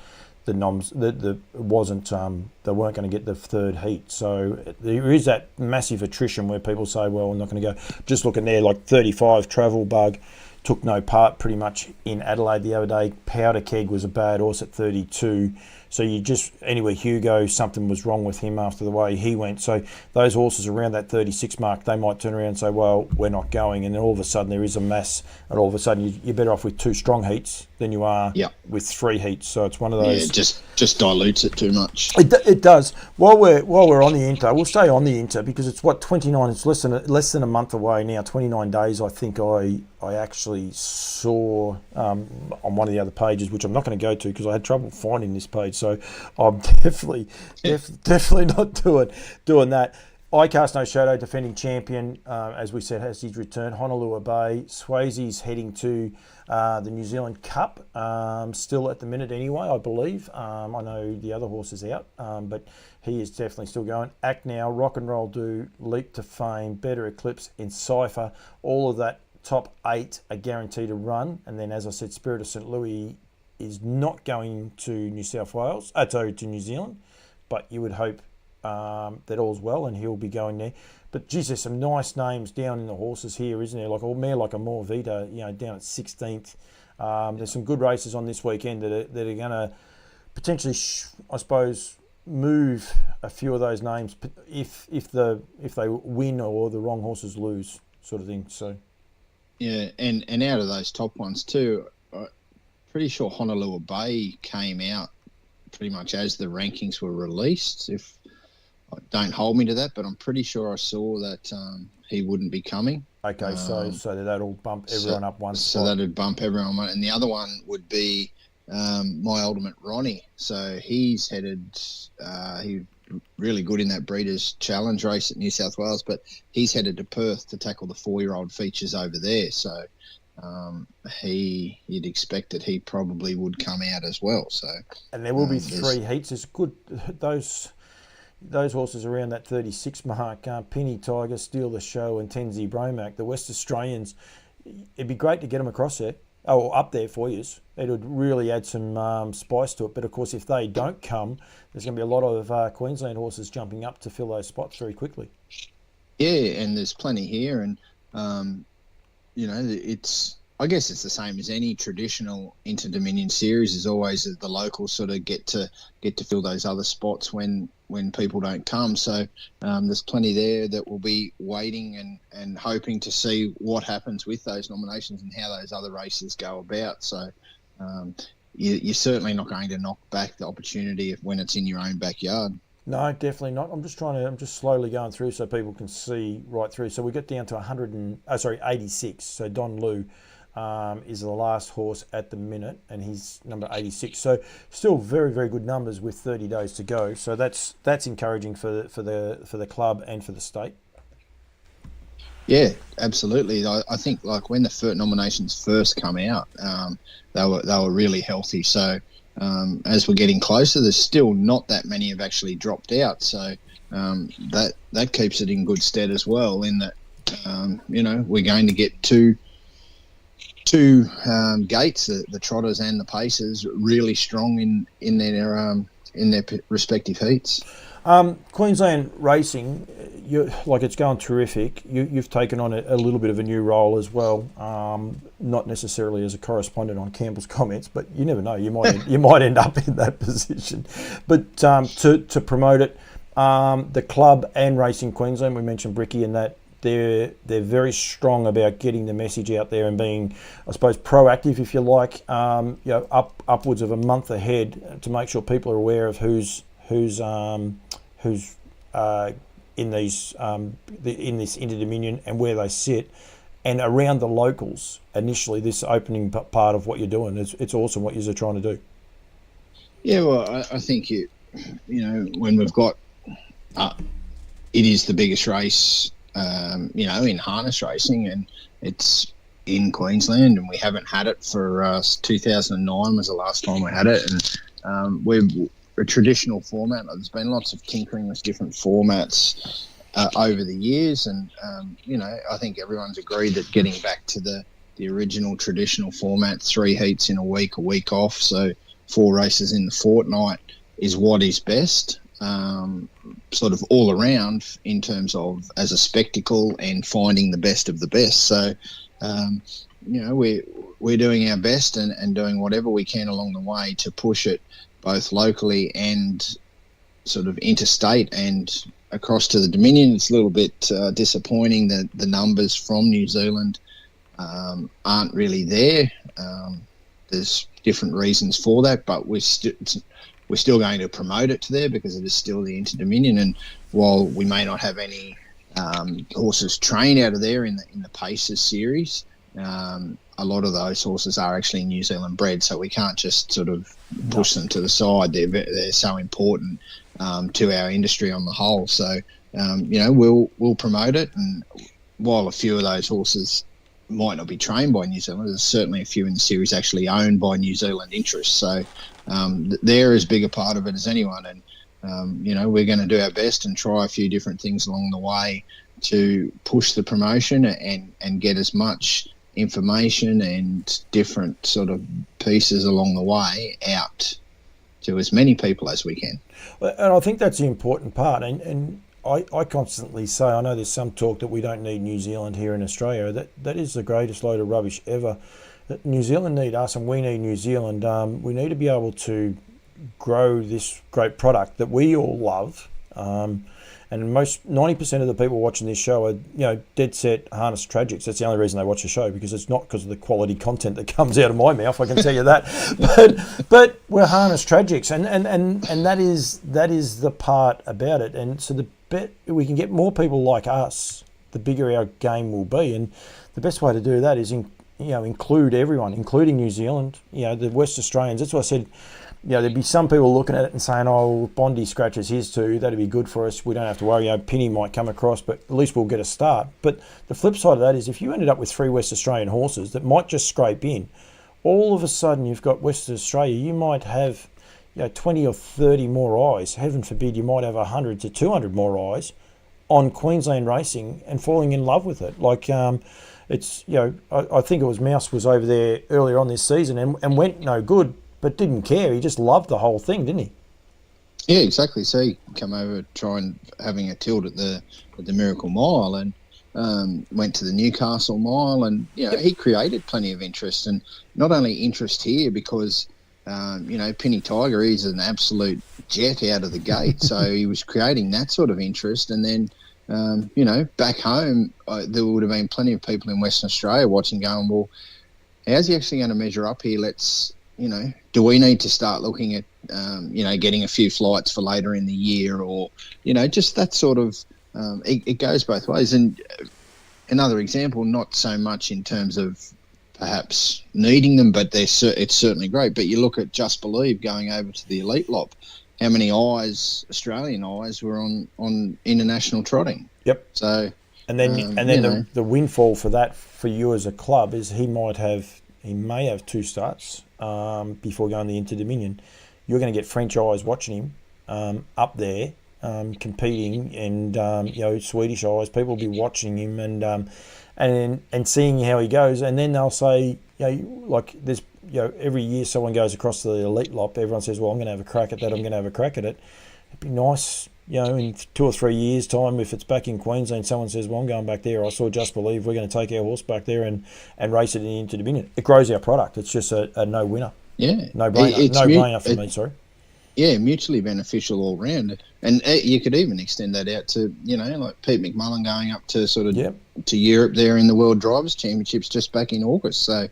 they weren't going to get the third heat. So there is that massive attrition where people say, well, I'm not going to go. Just looking there, like 35, Travel Bug took no part pretty much in Adelaide the other day. Powder Keg was a bad horse at 32. So Hugo, something was wrong with him after the way he went. So those horses around that 36 mark, they might turn around and say, well, we're not going. And then all of a sudden there is a mass, and all of a sudden you're better off with 2 strong heats than you are with 3 heats. So it's one of those. Yeah, just dilutes it too much. It does. While we're on the Inter, we'll stay on the Inter because it's 29. It's less than a month away now. 29 days. I think I actually saw on one of the other pages, which I'm not going to go to because I had trouble finding this page. So I'm definitely not doing that. I Cast No Shadow, defending champion, as we said, has his return. Honolulu Bay. Swayze's heading to the New Zealand Cup, still at the minute anyway, I believe. I know the other horse is out, but he is definitely still going. Act Now, Rock and Roll Do, Leap to Fame, Better Eclipse, Encipher, all of that top 8 are guaranteed to run. And then, as I said, Spirit of St. Louis is not going to New Zealand, but you would hope that all's well and he'll be going there. But geez, there's some nice names down in the horses here, isn't there? Like a mare like a More Vita, down at 16th. There's some good races on this weekend that are going to potentially, I suppose, move a few of those names if they win or the wrong horses lose, sort of thing. So yeah, and out of those top ones too, pretty sure Honolulu Bay came out pretty much as the rankings were released. If don't hold me to that, but I'm pretty sure I saw that he wouldn't be coming. Okay, so that'll bump everyone up one spot. So that'd bump everyone one. And the other one would be My Ultimate Ronnie. So he's headed, he really good in that Breeders' Challenge race at New South Wales, but he's headed to Perth to tackle the 4-year-old features over there. So you'd expect that he probably would come out as well. So, and there will be 3 heats. It's good. Those horses around that 36 mark, Penny Tiger, Steal the Show, and Tenzi Bromac, the West Australians, it'd be great to get them across there, up there for you. It would really add some spice to it. But of course, if they don't come, there's going to be a lot of Queensland horses jumping up to fill those spots very quickly. Yeah, and there's plenty here, and I guess it's the same as any traditional Inter-Dominion series. Is always the locals sort of get to fill those other spots when people don't come. So there's plenty there that will be waiting and hoping to see what happens with those nominations and how those other races go about. So you're certainly not going to knock back the opportunity when it's in your own backyard. No, definitely not. I'm just slowly going through so people can see right through. So we got down to 86. So Don Lu is the last horse at the minute, and he's number 86. So still very, very good numbers with 30 days to go. So that's encouraging for the club and for the state. Yeah, absolutely. I think like when the nominations first come out, they were really healthy. So as we're getting closer, there's still not that many have actually dropped out. So that keeps it in good stead as well. In that we're going to get two gates, the trotters and the pacers, really strong in their respective heats. Queensland Racing, it's going terrific. You've taken on a little bit of a new role as well, not necessarily as a correspondent on Campbell's comments, but you never know. You might end up in that position. But to promote it, the club and Racing Queensland, we mentioned Bricky and that. They're very strong about getting the message out there and being, I suppose, proactive, if you like, upwards of a month ahead to make sure people are aware of who's in this Inter-Dominion and where they sit, and around the locals. Initially, this opening part of what you're doing, it's awesome what you're trying to do. Yeah, well, I think when we've got it is the biggest race. In harness racing, and it's in Queensland, and we haven't had it for 2009 was the last time we had it, and we're a traditional format. There's been lots of tinkering with different formats over the years, and I think everyone's agreed that getting back to the original traditional format, 3 heats in a week off, so 4 races in the fortnight is what is best. Sort of all around in terms of as a spectacle and finding the best of the best. So, we're doing our best and doing whatever we can along the way to push it both locally and sort of interstate and across to the Dominion. It's a little bit disappointing that the numbers from New Zealand aren't really there. There's different reasons for that, but we're still going to promote it to there because it is still the Inter-Dominion. And while we may not have any horses trained out of there in the Pacers series, a lot of those horses are actually New Zealand bred, so we can't just sort of push them to the side. They're so important to our industry on the whole. So, we'll promote it. And while a few of those horses might not be trained by New Zealand, there's certainly a few in the series actually owned by New Zealand interests. So they're as big a part of it as anyone. And, we're going to do our best and try a few different things along the way to push the promotion and get as much information and different sort of pieces along the way out to as many people as we can. And I think that's the important part. And I constantly say, I know there's some talk that we don't need New Zealand here in Australia. That is the greatest load of rubbish ever. That New Zealand need us and we need New Zealand. We need to be able to grow this great product that we all love. And 90% of the people watching this show are, dead set harness tragics. That's the only reason they watch the show, because it's not because of the quality content that comes out of my mouth. I can tell you that. But we're harness tragics, and that is the part about it. And so the bet we can get more people like us, the bigger our game will be. And the best way to do that is include everyone, including New Zealand. The West Australians. That's what I said. There'd be some people looking at it and saying, oh, Bondi scratches his too. That'd be good for us. We don't have to worry. Penny might come across, but at least we'll get a start. But the flip side of that is if you ended up with 3 West Australian horses that might just scrape in, all of a sudden you've got Western Australia. You might have 20 or 30 more eyes. Heaven forbid you might have 100 to 200 more eyes on Queensland racing and falling in love with it. It's, I think it was Mouse was over there earlier on this season and went no good, but didn't care. He just loved the whole thing, didn't he? Yeah, exactly. So he come over trying having a tilt at the Miracle Mile and went to the Newcastle Mile, and he created plenty of interest, and not only interest here because Penny Tiger is an absolute jet out of the gate, so he was creating that sort of interest, and then back home there would have been plenty of people in Western Australia watching, going, well, how's he actually going to measure up here? Let's do we need to start looking at, getting a few flights for later in the year, or, just that sort of, it goes both ways. And another example, not so much in terms of perhaps needing them, but it's certainly great. But you look at Just Believe going over to the Elite Lop, how many eyes, Australian eyes, were on international trotting? Yep. So, And then the windfall for that for you as a club is he may have 2 starts before going to the Inter-Dominion. You're going to get French eyes watching him up there competing, and Swedish eyes. People will be watching him and seeing how he goes, and then they'll say, like there's every year someone goes across to the elite lop. Everyone says, well, I'm going to have a crack at that. I'm going to have a crack at it. It'd be nice. In 2 or 3 years' time, if it's back in Queensland, someone says, well, I'm going back there. I saw Just Believe. We're going to take our horse back there and race it into Dominion. It grows our product. It's just a no-winner. Yeah. No-brainer. No-brainer for me, sorry. Yeah, mutually beneficial all round. And you could even extend that out to, like Pete McMullen going up to sort of to Europe there in the World Drivers' Championships just back in August. So,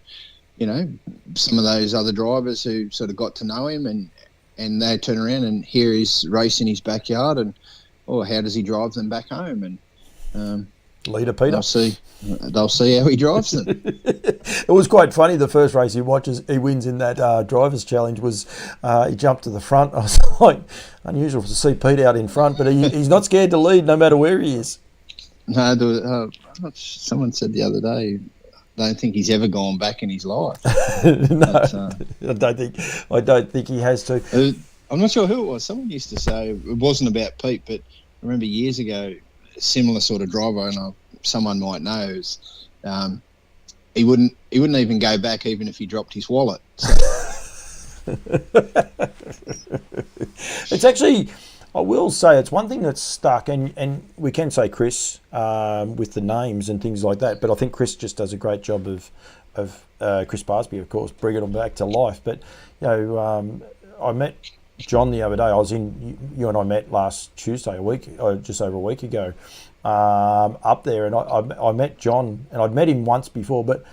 some of those other drivers who sort of got to know him and they turn around and here he's racing his backyard, and how does he drive them back home? And Leader Peter, they'll see how he drives them. It was quite funny. The first race he wins in that drivers' challenge was he jumped to the front. I was like, unusual to see Pete out in front, but he's not scared to lead no matter where he is. No, someone said the other day, I don't think he's ever gone back in his life. No, I don't think he has to. I'm not sure who it was. Someone used to say it wasn't about Pete, but I remember years ago, a similar sort of driver, and someone might know, is, he wouldn't even go back even if he dropped his wallet. So. It's actually, I will say, it's one thing that's stuck, and we can say Chris with the names and things like that, but I think Chris just does a great job of Chris Barsby, of course, bringing them back to life. But I met John the other day. You and I met last Tuesday, just over a week ago, up there, and I met John, and I'd met him once before, but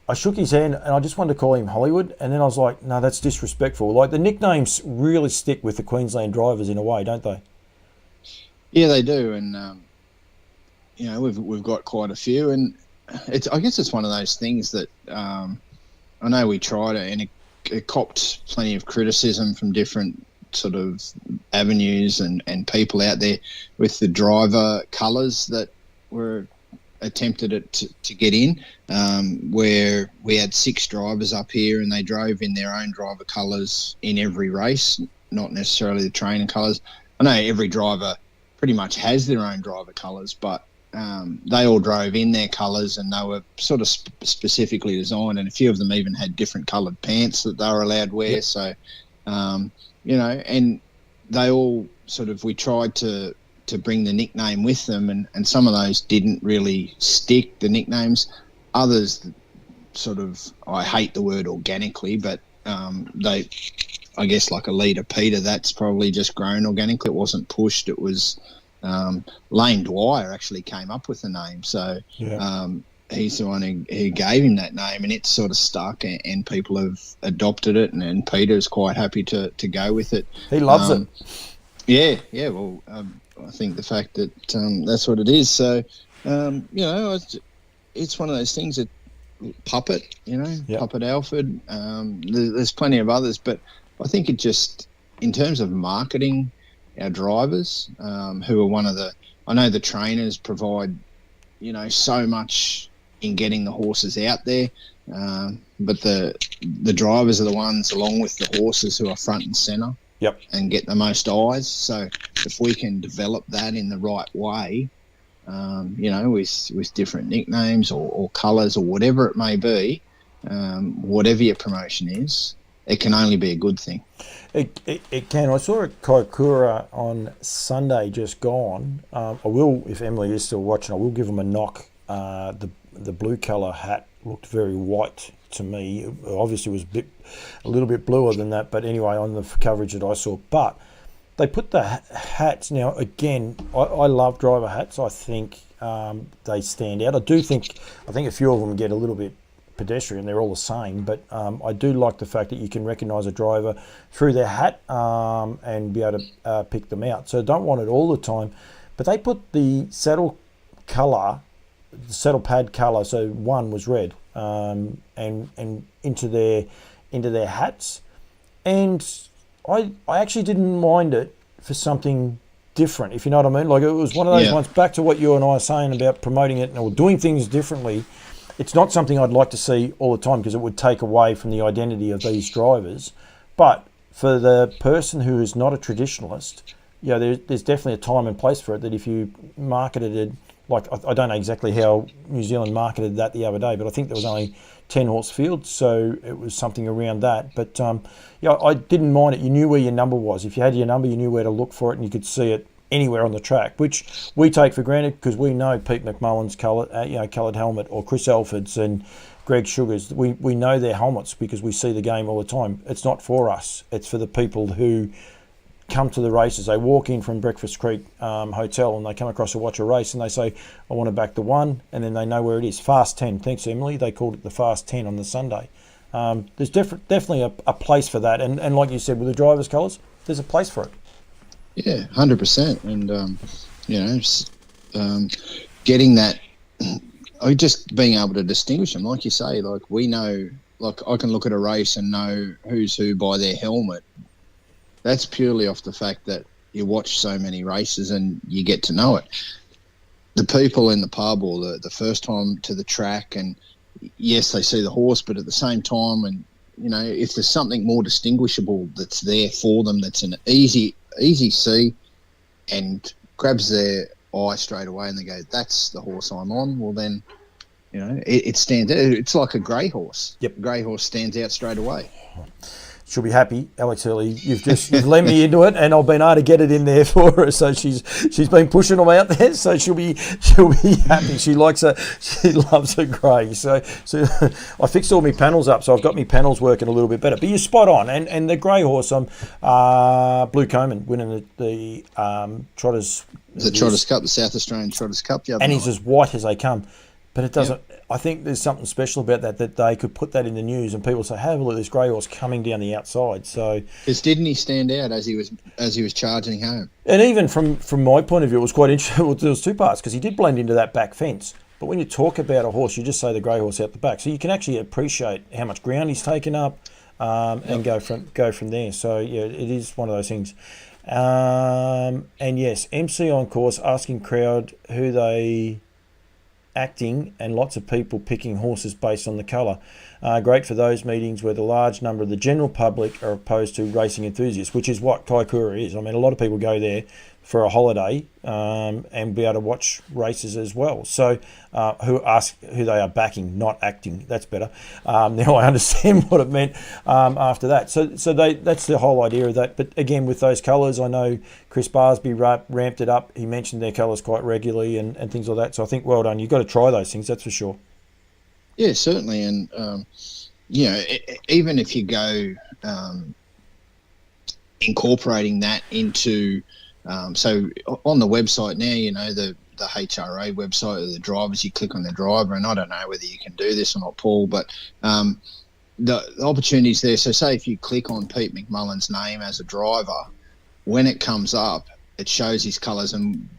I shook his hand and I just wanted to call him Hollywood, and then I was like, no, that's disrespectful. Like, the nicknames really stick with the Queensland drivers in a way, don't they? Yeah, they do, and we've got quite a few, and I guess it's one of those things that I know we tried it, and it copped plenty of criticism from different sort of avenues and people out there with the driver colours that were attempted to get in, where we had 6 drivers up here and they drove in their own driver colours in every race, not necessarily the trainer colours. I know every driver pretty much has their own driver colours, but they all drove in their colours, and they were sort of specifically designed, and a few of them even had different coloured pants that they were allowed to wear. Yep. So, and they all sort of, we tried to bring the nickname with them, and some of those didn't really stick, the nicknames. Others sort of, I hate the word organically, but they, I guess, like a Leader Peter, that's probably just grown organically. It wasn't pushed. It was Lane Dwyer actually came up with the name, so he's the one who gave him that name, and it's sort of stuck, and people have adopted it, and Peter's quite happy to go with it. He loves it. Yeah. Well, I think the fact that that's what it is. So, it's one of those things that Puppet, Puppet Alfred. There's plenty of others, but I think it just, in terms of marketing our drivers, who are one of the, I know the trainers provide, so much in getting the horses out there, but the drivers are the ones, along with the horses, who are front and centre. Yep. And get the most eyes. So if we can develop that in the right way, with different nicknames or colours or whatever it may be, whatever your promotion is, it can only be a good thing. It can. I saw a Kaikoura on Sunday just gone. I will, if Emily is still watching, I will give them a knock. The blue colour hat looked very white to me. It obviously was a little bit bluer than that, but anyway, on the coverage that I saw. But they put the hats, now again, I love driver hats. I think they stand out. I think a few of them get a little bit pedestrian. They're all the same, but I do like the fact that you can recognise a driver through their hat and be able to pick them out. So don't want it all the time, but they put the saddle colour, the saddle pad colour, so one was red, and into their hats, and I actually didn't mind it for something different, if you know what I mean. Like, it was one of those ones, back to what you and I are saying about promoting it or doing things differently. It's not something I'd like to see all the time because it would take away from the identity of these drivers. But for the person who is not a traditionalist, there's definitely a time and place for it, that if you marketed it, like, I don't know exactly how New Zealand marketed that the other day, but I think there was only 10 horse field, so it was something around that. But I didn't mind it. You knew where your number was. If you had your number, you knew where to look for it, and you could see it anywhere on the track, which we take for granted because we know Pete McMullen's coloured helmet, or Chris Elford's and Greg Sugar's. We know their helmets because we see the game all the time. It's not for us. It's for the people who come to the races. They walk in from Breakfast Creek Hotel and they come across to watch a race and they say, I want to back the one, and then they know where it is. Fast 10. Thanks, Emily. They called it the Fast 10 on the Sunday. There's definitely a place for that. And like you said, with the driver's colours, there's a place for it. Yeah, 100%. And, getting that, just being able to distinguish them, like you say, like we know, like I can look at a race and know who's who by their helmet. That's purely off the fact that you watch so many races and you get to know it. The people in the pub or the first time to the track, and yes, they see the horse, but at the same time, and if there's something more distinguishable that's there for them, that's an easy see and grabs their eye straight away, and they go, that's the horse I'm on. Well, then, it stands out. It's like a grey horse. Yep. A grey horse stands out straight away. She'll be happy, Alex Hurley. You've led me into it, and I've been able to get it in there for her. So she's been pushing them out there. So she'll be happy. She loves a grey. So I fixed all my panels up, so I've got my panels working a little bit better. But you're spot on. And the grey horse, Blue Coman winning the Trotters. The Trotters Cup, the South Australian Trotters Cup, and he's as white as they come. But it doesn't. Yep. I think there's something special about that they could put that in the news and people say, have a look at this grey horse coming down the outside. So, because didn't he stand out as he was charging home? And even from my point of view, it was quite interesting. Well, there was two parts because he did blend into that back fence. But when you talk about a horse, you just say the grey horse out the back, so you can actually appreciate how much ground he's taken up and go from there. So yeah, it is one of those things. And yes, MC on course asking crowd who they acting, and lots of people picking horses based on the colour. Great for those meetings where the large number of the general public are opposed to racing enthusiasts, which is what Kaikoura is. I mean, a lot of people go there for a holiday and be able to watch races as well. So who they are backing, not acting. That's better. Now I understand what it meant after that. So that's the whole idea of that. But again, with those colours, I know Chris Barsby ramped it up. He mentioned their colours quite regularly and things like that. So I think well done. You've got to try those things, that's for sure. Yeah, certainly. And, even if you go incorporating that into... so on the website now, the HRA website of the drivers, you click on the driver, and I don't know whether you can do this or not, Paul, but the opportunities there. So say if you click on Pete McMullen's name as a driver, when it comes up, it shows his colours, and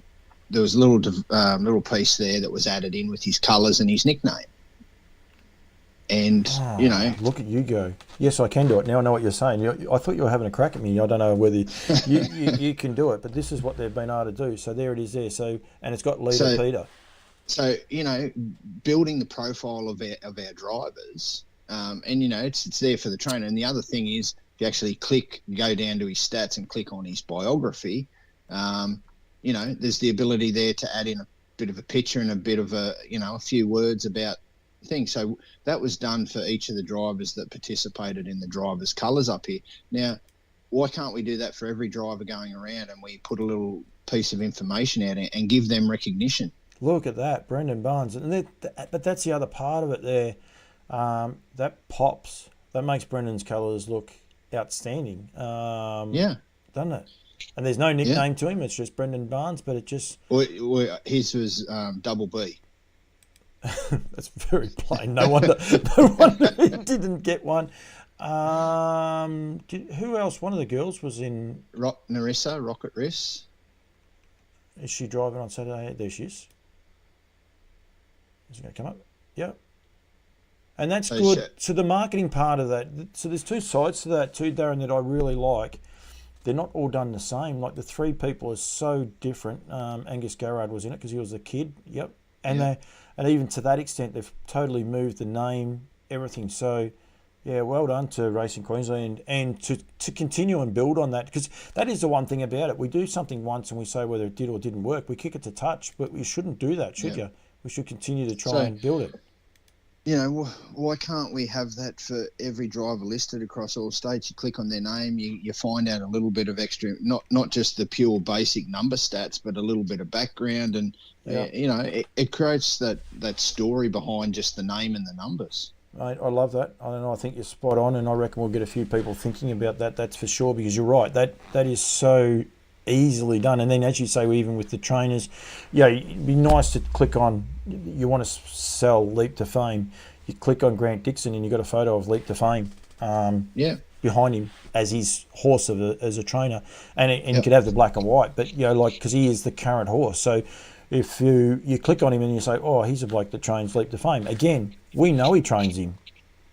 there was a little piece there that was added in with his colours and his nickname. And, look at you go. Yes, I can do it. Now I know what you're saying. I thought you were having a crack at me. I don't know whether you can do it, but this is what they've been able to do. So there it is there. So, and it's got leader Peter. So, building the profile of our drivers, and, it's there for the trainer. And the other thing is, if you actually go down to his stats and click on his biography, there's the ability there to add in a bit of a picture and a bit of a few words about thing. So that was done for each of the drivers that participated in the drivers' colours up here. Now, why can't we do that for every driver going around, and we put a little piece of information out and give them recognition? Look at that, Brendan Barnes. But that's the other part of it there. That pops. That makes Brendan's colours look outstanding. Doesn't it? And there's no nickname to him. It's just Brendan Barnes, but it just... His was Double B. That's very plain. No wonder he didn't get one. Who else? One of the girls was in... Narissa, Rocket Riss. Is she driving on Saturday? There she is. Is it going to come up? Yeah. And that's good. So the marketing part of that, so there's two sides to that too, Darren, that I really like. they're not all done the same. Like the three people are so different. Angus Garrard was in it because he was a kid. Yep. And and even to that extent, they've totally moved the name, everything. So, yeah, well done to Racing Queensland and to continue and build on that, because that is the one thing about it. We do something once and we say whether it did or didn't work. We kick it to touch, but we shouldn't do that, should you? We should continue to try and build it. You know, why can't we have that for every driver listed across all states? You click on their name, you find out a little bit of extra, not just the pure basic number stats, but a little bit of background, and you know, it creates that story behind just the name and the numbers. Mate, I love that. I think you're spot on, and I reckon we'll get a few people thinking about that. That's for sure, because you're right. That is so easily done. And then, as you say, even with the trainers, it'd be nice to click on. You want to sell Leap to Fame. You click on Grant Dixon, and you got a photo of Leap to Fame. Behind him as his horse as a trainer, and you could have the black and white, but because he is the current horse. So if you click on him and you say, oh, he's a bloke that trains Leap to Fame. Again, we know he trains him,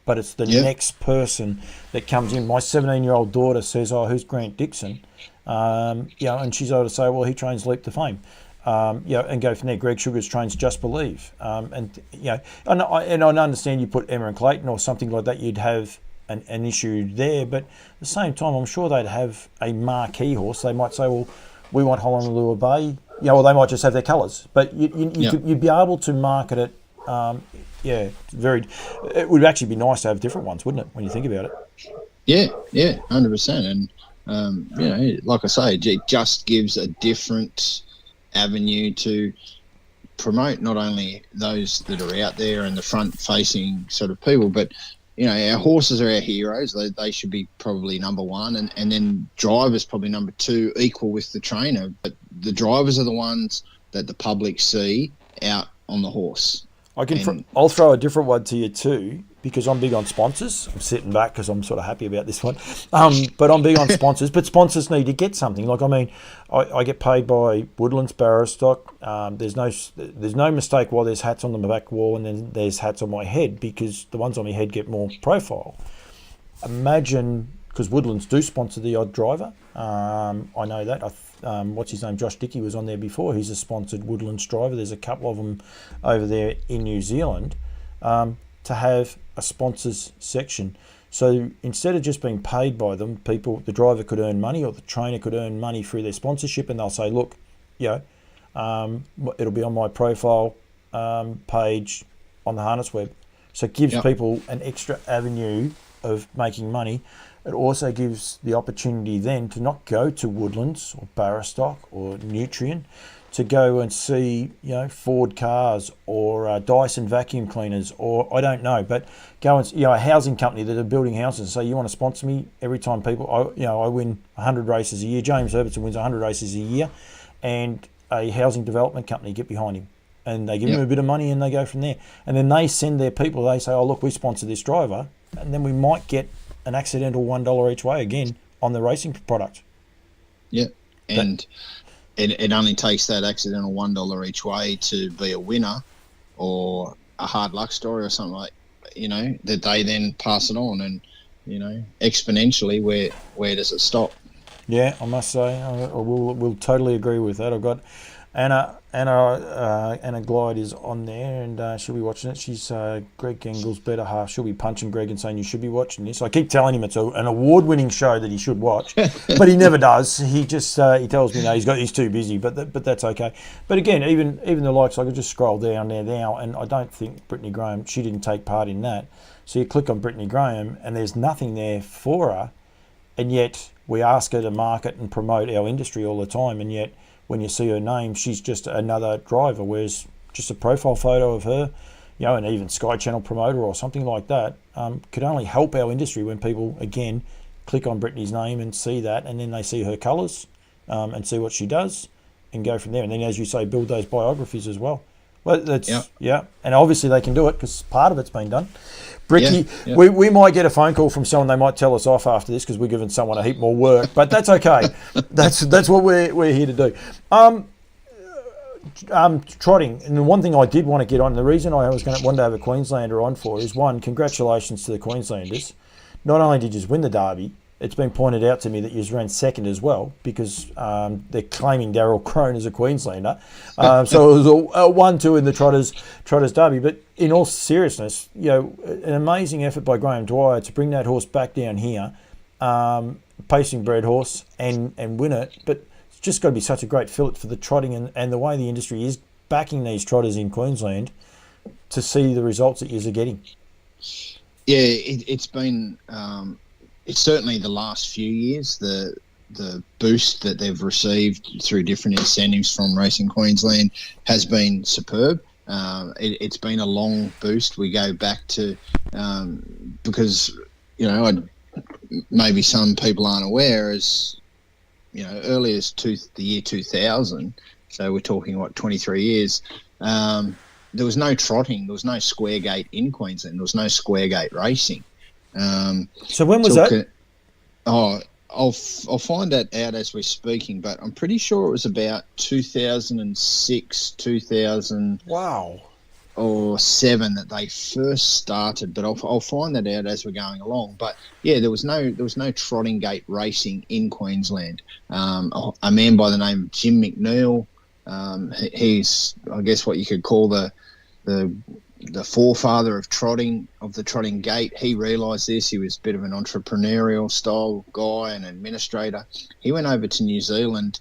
but it's the next person that comes in. My 17-year-old daughter says, oh, who's Grant Dixon? And she's able to say, well, he trains Leap to Fame. And go from there. Greg Sugars trains Just Believe. And I understand you put Emma and Clayton or something like that, you'd have an issue there, but at the same time, I'm sure they'd have a marquee horse. They might say, well, we want Holland Allure Bay. Or they might just have their colours. But you'd be able to market it. It would actually be nice to have different ones, wouldn't it, when you think about it? Yeah, 100%. And, like I say, it just gives a different avenue to promote not only those that are out there and the front-facing sort of people, but our horses are our heroes. They should be probably number one, and then drivers probably number two, equal with the trainer. But the drivers are the ones that the public see out on the horse. I'll throw a different one to you too, because I'm big on sponsors. I'm sitting back because I'm sort of happy about this one. But I'm big on sponsors. But sponsors need to get something. I get paid by Woodlands, Barrostock. There's no mistake why there's hats on the back wall and then there's hats on my head, because the ones on my head get more profile. Imagine, because Woodlands do sponsor the odd driver. I know that. What's his name? Josh Dickey was on there before. He's a sponsored Woodlands driver. There's a couple of them over there in New Zealand. To have a sponsors section. So instead of just being paid by them, the driver could earn money, or the trainer could earn money through their sponsorship, and they'll say, look, it'll be on my profile page on the harness web. So it gives people an extra avenue of making money. It also gives the opportunity then to not go to Woodlands or Barrostock or Nutrien, to go and see, Ford cars or Dyson vacuum cleaners, or I don't know, but go and, a housing company that are building houses and say, you want to sponsor me? Every time people, I win 100 races a year. James Herbertson wins 100 races a year, and a housing development company get behind him, and they give him a bit of money, and they go from there. And then they send their people, they say, oh, look, we sponsor this driver, and then we might get an accidental $1 each way again on the racing product. Yeah, and it only takes that accidental $1 each way to be a winner or a hard luck story or something like, that they then pass it on, and, exponentially, where does it stop? Yeah, I must say, we'll totally agree with that. I've got Anna Glide is on there, and she'll be watching it. She's Greg Gengle's better half. She'll be punching Greg and saying, you should be watching this. I keep telling him it's an award-winning show that he should watch, but he never does. He just he tells me, no, he's too busy, but that's okay. But again, even the likes, I could just scroll down there now, and I don't think Brittany Graham, she didn't take part in that. So you click on Brittany Graham, and there's nothing there for her, and yet we ask her to market and promote our industry all the time, and yet when you see her name, she's just another driver, whereas just a profile photo of her, and even Sky Channel promoter or something like that, could only help our industry when people, again, click on Brittany's name and see that, and then they see her colours and see what she does and go from there. And then, as you say, build those biographies as well. Well, and obviously they can do it because part of it's been done. Bricky, we might get a phone call from someone. They might tell us off after this because we're giving someone a heap more work, but that's okay. that's what we're here to do. Trotting, and the one thing I did want to get on, the reason I was wanted to have a Queenslander on for is, one, congratulations to the Queenslanders. Not only did you win the Derby, it's been pointed out to me that you ran second as well, because they're claiming Daryl Crone as a Queenslander. So it was a 1-2 in the Trotters Derby. But in all seriousness, an amazing effort by Graham Dwyer to bring that horse back down here, pacing bred horse, and win it. But it's just got to be such a great fillet for the trotting and the way the industry is backing these trotters in Queensland to see the results that you're getting. Yeah, it's been... it's certainly the last few years, the boost that they've received through different incentives from Racing Queensland has been superb. It's been a long boost. We go back to because maybe some people aren't aware, as early as the year 2000. So we're talking 23 years. There was no trotting. There was no square gate in Queensland. There was no square gate racing. So when was that? I'll find that out as we're speaking, but I'm pretty sure it was about 2006, 2000. Wow. Or 7 that they first started, but I'll find that out as we're going along. But yeah, there was no trotting gate racing in Queensland. A man by the name of Jim McNeil, he's, I guess, what you could call the forefather of the trotting gate. He realised this. He was a bit of an entrepreneurial style guy and administrator. He went over to New Zealand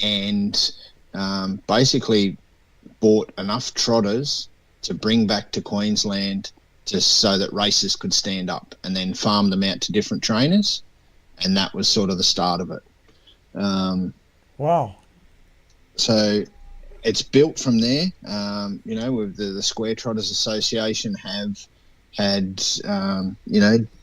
and basically bought enough trotters to bring back to Queensland just so that races could stand up, and then farm them out to different trainers. And that was sort of the start of it. Wow. So it's built from there. With the Square Trotters Association have had,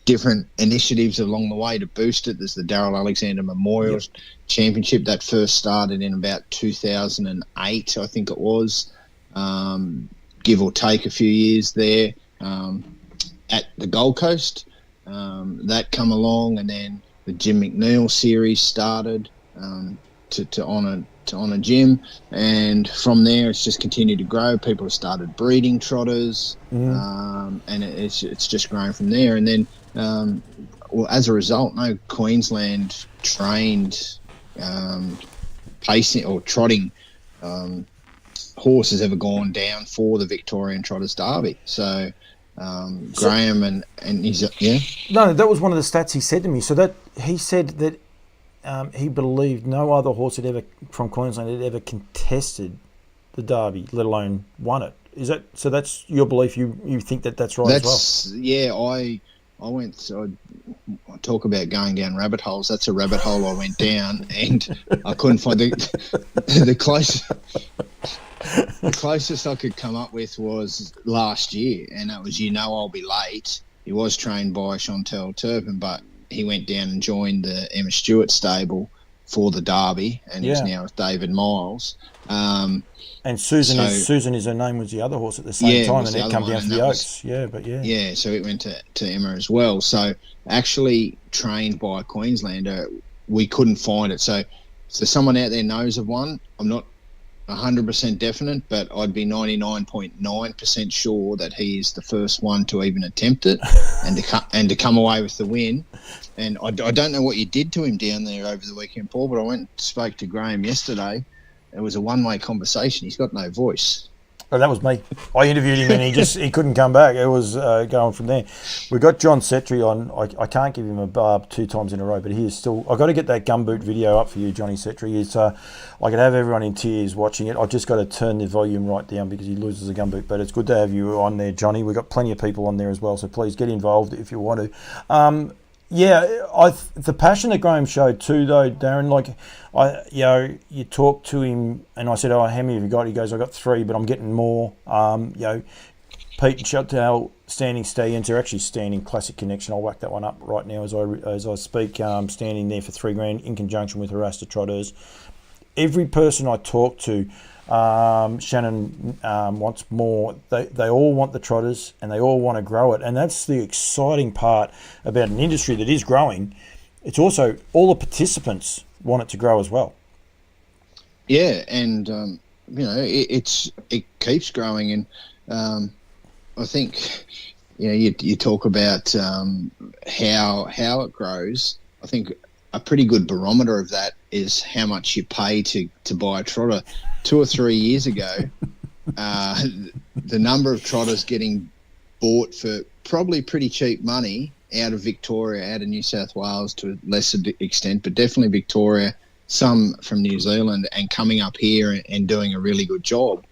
different initiatives along the way to boost it. There's the Darrell Alexander Memorial Championship that first started in about 2008, I think it was, give or take a few years there, at the Gold Coast. That come along, and then the Jim McNeil series started to honour Jim, and from there it's just continued to grow. People have started breeding trotters, and it's just grown from there. And then, as a result, no Queensland trained pacing or trotting horse has ever gone down for the Victorian Trotters Derby. So Graham and he's No, that was one of the stats he said to me. So that he said that he believed no other horse from Queensland had ever contested the Derby, let alone won it. Is that so? That's your belief. You think that's right as well? Yeah, I went. So I talk about going down rabbit holes. That's a rabbit hole I went down, and I couldn't find the closest. The closest I could come up with was last year, and that was I'll Be Late. He was trained by Chantel Turpin, but he went down and joined the Emma Stewart stable for the Derby, and he's now with David Miles. And Susan is her name, was the other horse at the same time, and it come down to the Oaks. Yeah, so it went to Emma as well. So actually trained by a Queenslander, we couldn't find it. So someone out there knows of one. I'm not 100% definite, but I'd be 99.9% sure that he is the first one to even attempt it and to come away with the win. And I don't know what you did to him down there over the weekend, Paul, but I went and spoke to Graham yesterday. It was a one-way conversation. He's got no voice. Oh, that was me. I interviewed him and he couldn't come back. It was going from there. We've got John Setri on. I can't give him a barb 2 times in a row, but he is still... I've got to get that gumboot video up for you, Johnny Setri. I could have everyone in tears watching it. I've just got to turn the volume right down because he loses a gumboot. But it's good to have you on there, Johnny. We've got plenty of people on there as well, so please get involved if you want to. The passion that Graham showed too, though, Darren. You talk to him, and I said, "Oh, how many have you got?" He goes, "I got 3, but I'm getting more." Pete and Chantel standing stallions. They're actually standing Classic Connection. I'll whack that one up right now as I speak. Standing there for $3,000 in conjunction with Harasta Trotters. Every person I talk to, Shannon wants more. They all want the trotters and they all want to grow it, and that's the exciting part about an industry that is growing. It's also all the participants want it to grow as well. Yeah, and it keeps growing, and I think you talk about how it grows. think a pretty good barometer of that is how much you pay to buy a trotter. 2 or 3 years ago, the number of trotters getting bought for probably pretty cheap money out of Victoria, out of New South Wales to a lesser extent, but definitely Victoria, some from New Zealand, and coming up here and doing a really good job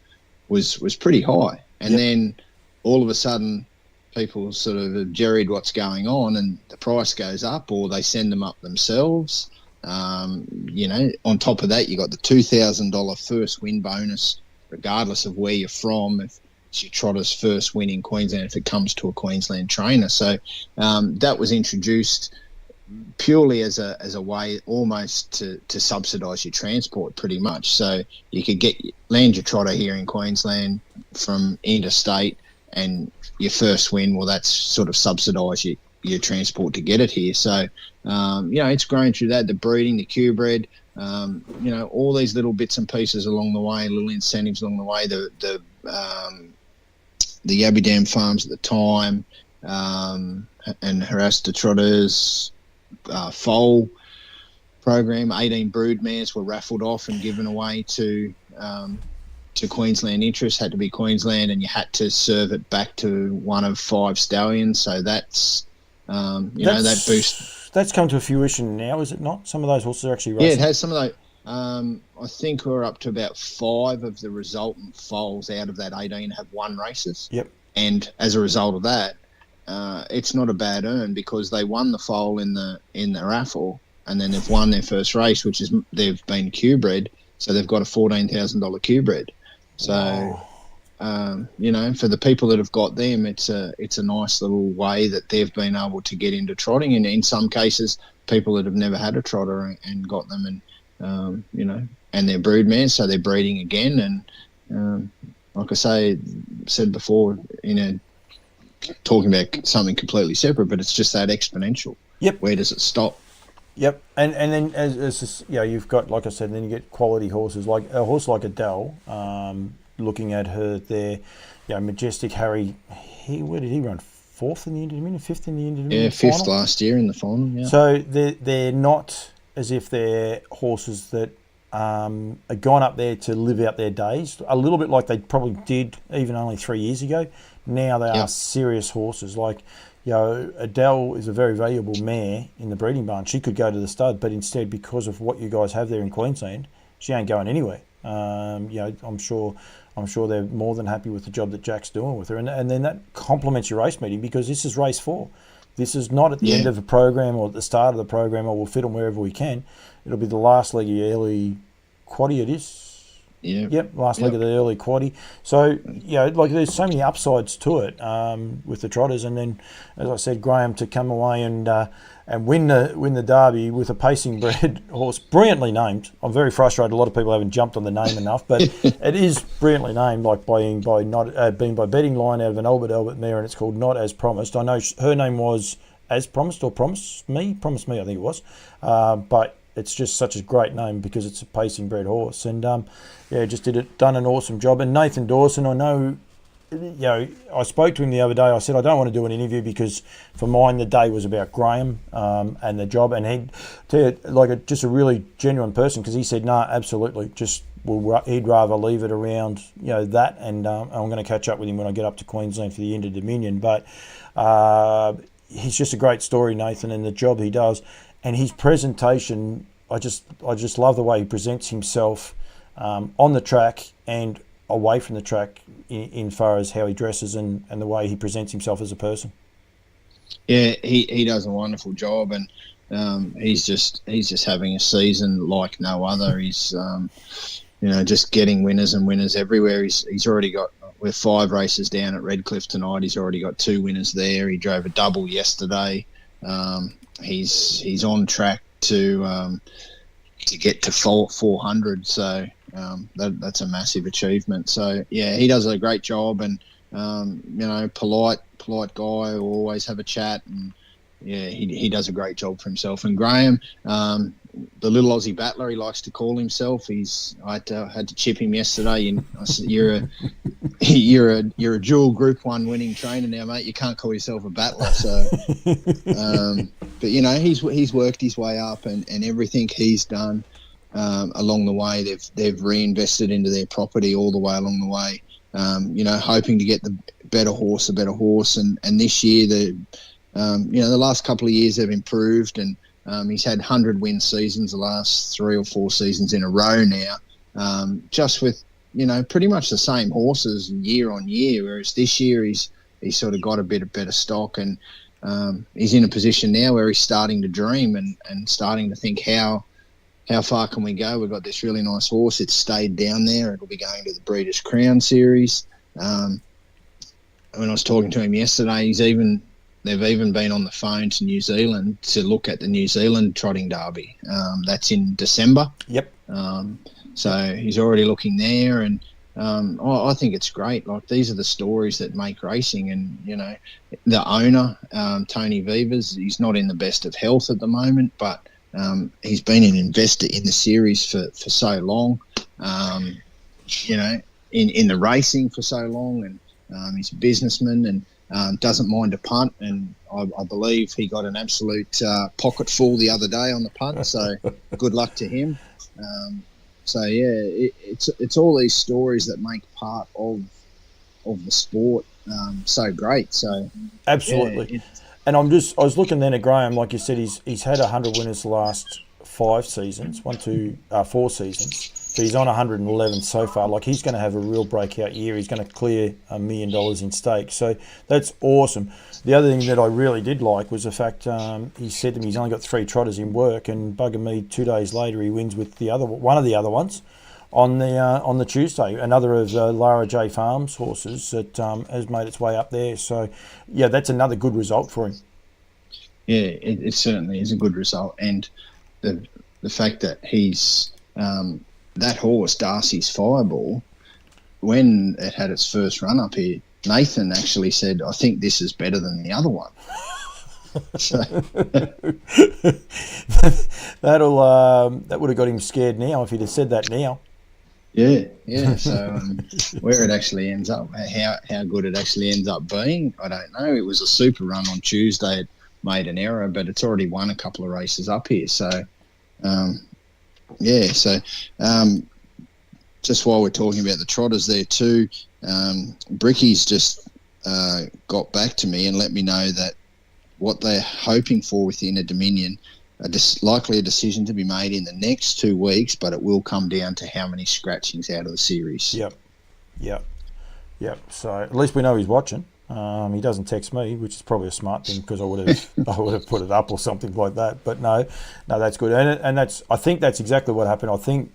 was pretty high. And then all of a sudden, people sort of have jerried what's going on, and the price goes up, or they send them up themselves. On top of that, you got the $2,000 first win bonus, regardless of where you're from. If it's your trotter's first win in Queensland, if it comes to a Queensland trainer, so that was introduced purely as a way almost to subsidise your transport, pretty much. So you could land your trotter here in Queensland from interstate, and your first win, well, that's sort of subsidise your transport to get it here. So, it's grown through that, the breeding, the Q-bred, all these little bits and pieces along the way, little incentives along the way, the Yabby Dam farms at the time, and harassed the trotters, foal program, 18 brood mares were raffled off and given away to Queensland interests. Had to be Queensland, and you had to serve it back to one of 5 stallions. So that's that boost. That's come to fruition now, is it not? Some of those horses are actually racing. Yeah, it has some of those. I think we're up to about 5 of the resultant foals out of that 18 have won races. Yep. And as a result of that, it's not a bad earn, because they won the foal in the raffle, and then they've won their first race, which is they've been Q-bred, so they've got a $14,000 Q-bred. So, for the people that have got them, it's a nice little way that they've been able to get into trotting, and in some cases, people that have never had a trotter and got them, and and they're brood mares, so they're breeding again, and like I said before, talking about something completely separate, but it's just that exponential. Yep. Where does it stop? Yep. And then as just, you've got, like I said, then you get quality horses, like a horse like Adele. Looking at her there, Majestic Harry. Where did he run? 4th in the Inter-Dominion, 5th in the Inter-Dominion. Yeah, 5th final? last year in the final. Yeah. So they're not as if they're horses that are gone up there to live out their days. A little bit like they probably did even only 3 years ago. Now they are serious horses. Like, Adele is a very valuable mare in the breeding barn. She could go to the stud, but instead, because of what you guys have there in Queensland, she ain't going anywhere. I'm sure they're more than happy with the job that Jack's doing with her, and then that complements your race meeting, because this is race 4. This is not at the end of the program or at the start of the program, or we'll fit them wherever we can. It'll be the last leg of your early quaddie. It is. Yep, last leg of the early quaddie. So, there's so many upsides to it with the trotters. And then, as I said, Graham to come away and win the Derby with a pacing bred horse, brilliantly named. I'm very frustrated. A lot of people haven't jumped on the name enough, but it is brilliantly named, like being by betting line out of an Albert mare, and it's called Not As Promised. I know her name was As Promised, or Promise Me, I think it was. But it's just such a great name because it's a pacing bred horse, and done an awesome job. And Nathan Dawson, I know, I spoke to him the other day. I said I don't want to do an interview because for mine the day was about Graham and the job, and he'd tell you, just a really genuine person, because he said no, absolutely, he'd rather leave it around that, and I'm going to catch up with him when I get up to Queensland for the Inter-Dominion. But he's just a great story, Nathan, and the job he does. And his presentation, I just love the way he presents himself on the track and away from the track, in far as how he dresses and the way he presents himself as a person. Yeah, he does a wonderful job, and he's just having a season like no other. He's just getting winners and winners everywhere. He's already got, we're 5 races down at Redcliffe tonight. He's already got 2 winners there. He drove a double yesterday. He's on track to get to 400, so that's a massive achievement. So he does a great job, and polite guy who always have a chat, and he does a great job for himself. And Graham, the little Aussie battler, he likes to call himself. I had to chip him yesterday. I said, you're a dual Group 1 winning trainer now, mate. You can't call yourself a battler. So, but But he's worked his way up, and everything he's done along the way, they've reinvested into their property all the way along the way. Hoping to get the better horse, and this year the last couple of years they've improved, and he's had 100-win seasons the last 3 or 4 seasons in a row now, just with pretty much the same horses year on year. Whereas this year he's sort of got a bit of better stock, and he's in a position now where he's starting to dream and starting to think how far can we go? We've got this really nice horse. It's stayed down there. It'll be going to the Breeders' Crown Series. When I was talking to him yesterday, they've even been on the phone to New Zealand to look at the New Zealand Trotting Derby. That's in December. Yep. So he's already looking there, and I think it's great. Like, these are the stories that make racing, and the owner, Tony Vivas, he's not in the best of health at the moment, but he's been an investor in the series for so long, in the racing for so long, and he's a businessman, and doesn't mind a punt, and I believe he got an absolute pocket full the other day on the punt, so good luck to him. It's all these stories that make part of the sport so great. So absolutely. And I was looking then at Graham, like you said, he's had 100 winners the last 4 seasons, but he's on 111 so far. Like, he's going to have a real breakout year. He's going to clear $1 million in stakes. So that's awesome. The other thing that I really did like was the fact he said to me he's only got 3 trotters in work, and bugger me, 2 days later he wins with one of the other ones on the Tuesday. Another of Lara J Farms horses that has made its way up there. So yeah, that's another good result for him. Yeah, it certainly is a good result, and the fact that he's that horse, Darcy's Fireball, when it had its first run up here, Nathan actually said, "I think this is better than the other one." So that would have got him scared now if he'd have said that now. Yeah. So where it actually ends up, how good it actually ends up being, I don't know. It was a super run on Tuesday. It made an error, but it's already won a couple of races up here. So just while we're talking about the trotters there too, Bricky's just got back to me and let me know that what they're hoping for within a Dominion, likely a decision to be made in the next 2 weeks, but it will come down to how many scratchings out of the series. Yep. So at least we know he's watching. He doesn't text me, which is probably a smart thing, because I would have put it up or something like that. But no, that's good, and I think that's exactly what happened. I think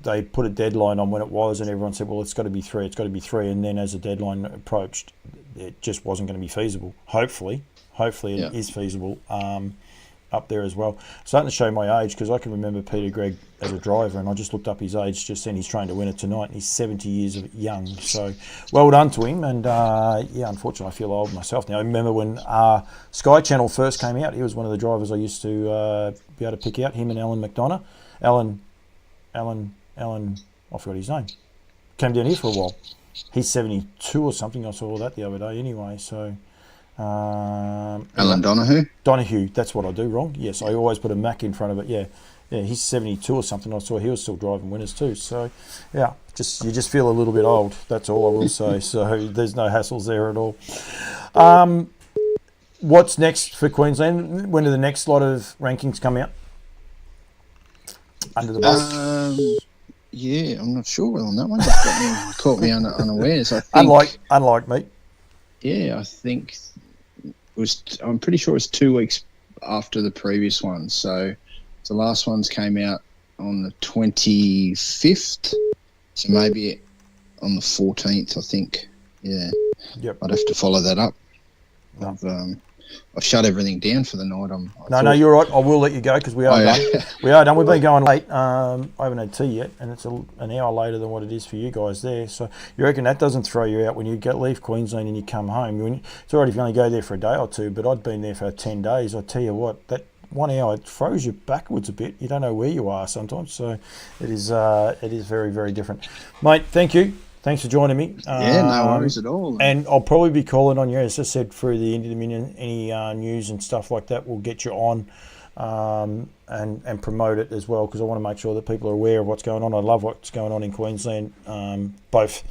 they put a deadline on when it was, and everyone said, well, it's got to be 3, and then as the deadline approached, it just wasn't going to be feasible. Hopefully it is feasible up there as well. Starting to show my age, because I can remember Peter Gregg as a driver, and I just looked up his age just then. He's trained to win it tonight, and he's 70 years young. So well done to him. And unfortunately, I feel old myself now. I remember when Sky Channel first came out, he was one of the drivers I used to be able to pick out, him and Alan McDonough. Alan, I forgot his name. Came down here for a while. He's 72 or something. I saw that the other day anyway. So Alan Donahue, that's what I do wrong. Yes, I always put a Mac in front of it. Yeah, he's 72 or something. I saw he was still driving winners too. So yeah, you just feel a little bit old. That's all I will say. So there's no hassles there at all. What's next for Queensland? When do the next lot of rankings come out? Under the bus? Yeah, I'm not sure on that one. Just caught me unawares. I think, unlike me. Yeah, I think I'm pretty sure it's 2 weeks after the previous one. So the last ones came out on the 25th. So maybe on the 14th, I think. Yeah. Yep. I'd have to follow that up. No. I've shut everything down for the night. No, you're right. I will let you go, because we are done. We are done. We've been going late. I haven't had tea yet, and it's an hour later than what it is for you guys there. So you reckon that doesn't throw you out when you leave Queensland and you come home? It's all right if you only go there for a day or two, but I'd been there for 10 days. I tell you what, that 1 hour, it throws you backwards a bit. You don't know where you are sometimes. So it is very, very different. Mate, thank you. Thanks for joining me. Yeah, no worries at all. And I'll probably be calling on you, as I said, through the end of the minute. Any news and stuff like that, we'll get you on and promote it as well, because I want to make sure that people are aware of what's going on. I love what's going on in Queensland, both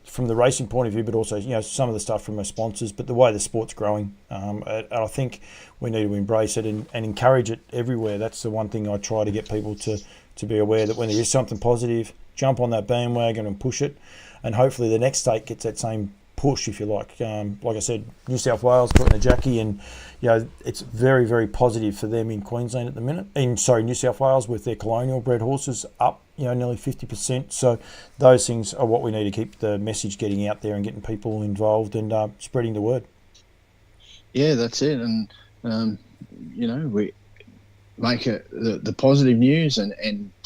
from the racing point of view, but also some of the stuff from our sponsors. But the way the sport's growing, I think we need to embrace it and encourage it everywhere. That's the one thing I try to get people to be aware, that when there is something positive, jump on that bandwagon and push it, and hopefully the next state gets that same push, if you like. Like I said, New South Wales putting a Jackie, and it's very, very positive for them in Queensland at the minute. New South Wales with their colonial bred horses up, nearly 50%. So those things are what we need to keep the message getting out there and getting people involved and spreading the word. Yeah, that's it. And we make it the positive news and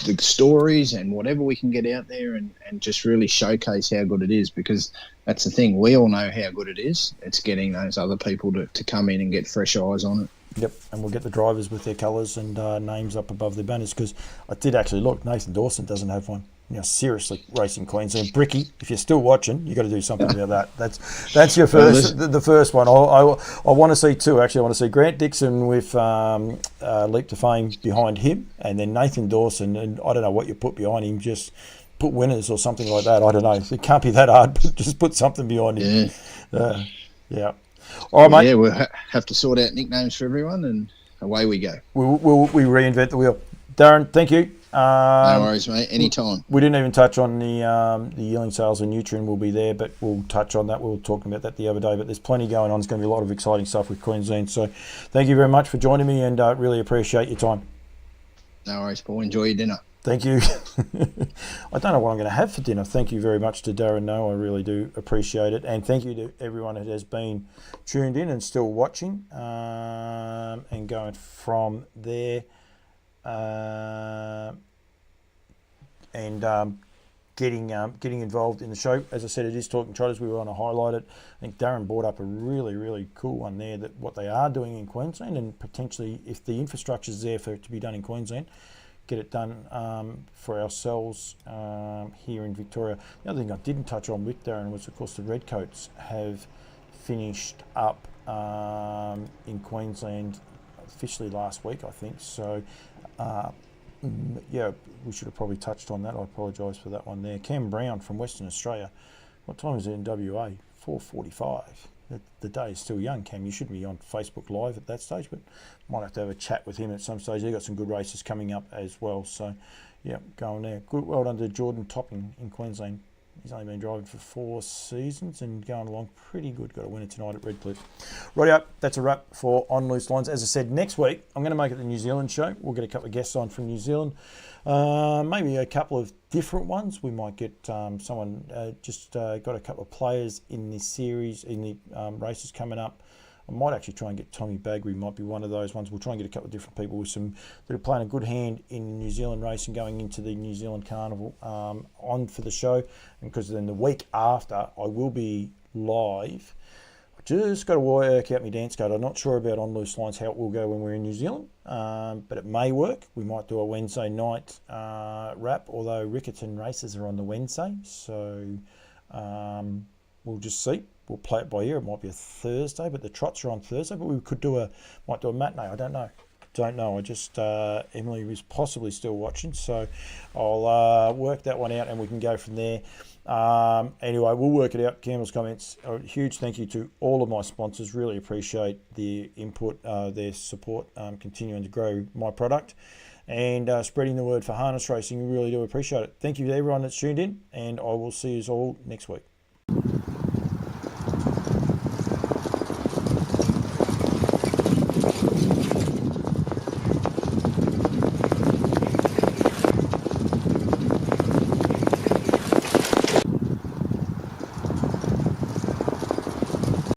the stories and whatever we can get out there and just really showcase how good it is, because that's the thing. We all know how good it is. It's getting those other people to come in and get fresh eyes on it. Yep, and we'll get the drivers with their colours and names up above their banners, because I did actually look. Nathan Dawson doesn't have one. Seriously, Racing Queensland. Bricky, if you're still watching, you've got to do something about that. That's your first, the first one. I want to see two, actually. I want to see Grant Dixon with Leap to Fame behind him, and then Nathan Dawson, and I don't know what you put behind him, just put winners or something like that. I don't know. It can't be that hard, but just put something behind him. Yeah. All right, mate. Yeah, we'll have to sort out nicknames for everyone, and away we go. We reinvent the wheel. Darren, thank you. No worries, mate. Anytime. We didn't even touch on the yearling sales, and Nutrien will be there, but we'll touch on that. We were talking about that the other day, but there's plenty going on. There's going to be a lot of exciting stuff with Queensland. So thank you very much for joining me, and really appreciate your time. No worries, Paul. Enjoy your dinner. Thank you. I don't know what I'm going to have for dinner. Thank you very much to Darren. No, I really do appreciate it. And thank you to everyone that has been tuned in and still watching, and going from there. Getting involved in the show. As I said, it is Talking Trotters. We want to highlight it. I think Darren brought up a really, really cool one there, that what they are doing in Queensland, and potentially if the infrastructure is there for it to be done in Queensland, get it done for ourselves here in Victoria. The other thing I didn't touch on with Darren was, of course, the Redcoats have finished up in Queensland officially last week, I think. So, we should have probably touched on that. I apologise for that one there. Cam Brown from Western Australia. What time is it in WA? 4:45. The day is still young, Cam. You should be on Facebook Live at that stage, but might have to have a chat with him at some stage. They've got some good races coming up as well. So, going there. Good. Well done to Jordan Topping in Queensland. He's only been driving for 4 seasons and going along pretty good. Got a winner tonight at Redcliffe. Rightio, that's a wrap for On Loose Lines. As I said, next week I'm going to make it the New Zealand show. We'll get a couple of guests on from New Zealand. Maybe a couple of different ones. We might get someone got a couple of players in this series, in the races coming up. I might actually try and get Tommy Baggery, might be one of those ones. We'll try and get a couple of different people with that are playing a good hand in New Zealand racing going into the New Zealand Carnival on for the show. And because then the week after I will be live. I just got to work out my dance card. I'm not sure about On Loose Lines how it will go when we're in New Zealand, but it may work. We might do a Wednesday night wrap, although Riccarton races are on the Wednesday, so we'll just see. We'll play it by ear. It might be a Thursday, but the trots are on Thursday. But we could might do a matinee. I don't know. I just Emily was possibly still watching, so I'll work that one out and we can go from there. Anyway, we'll work it out. Campbell's comments. A huge thank you to all of my sponsors. Really appreciate their input, their support, continuing to grow my product and spreading the word for harness racing. We really do appreciate it. Thank you to everyone that's tuned in, and I will see you all next week.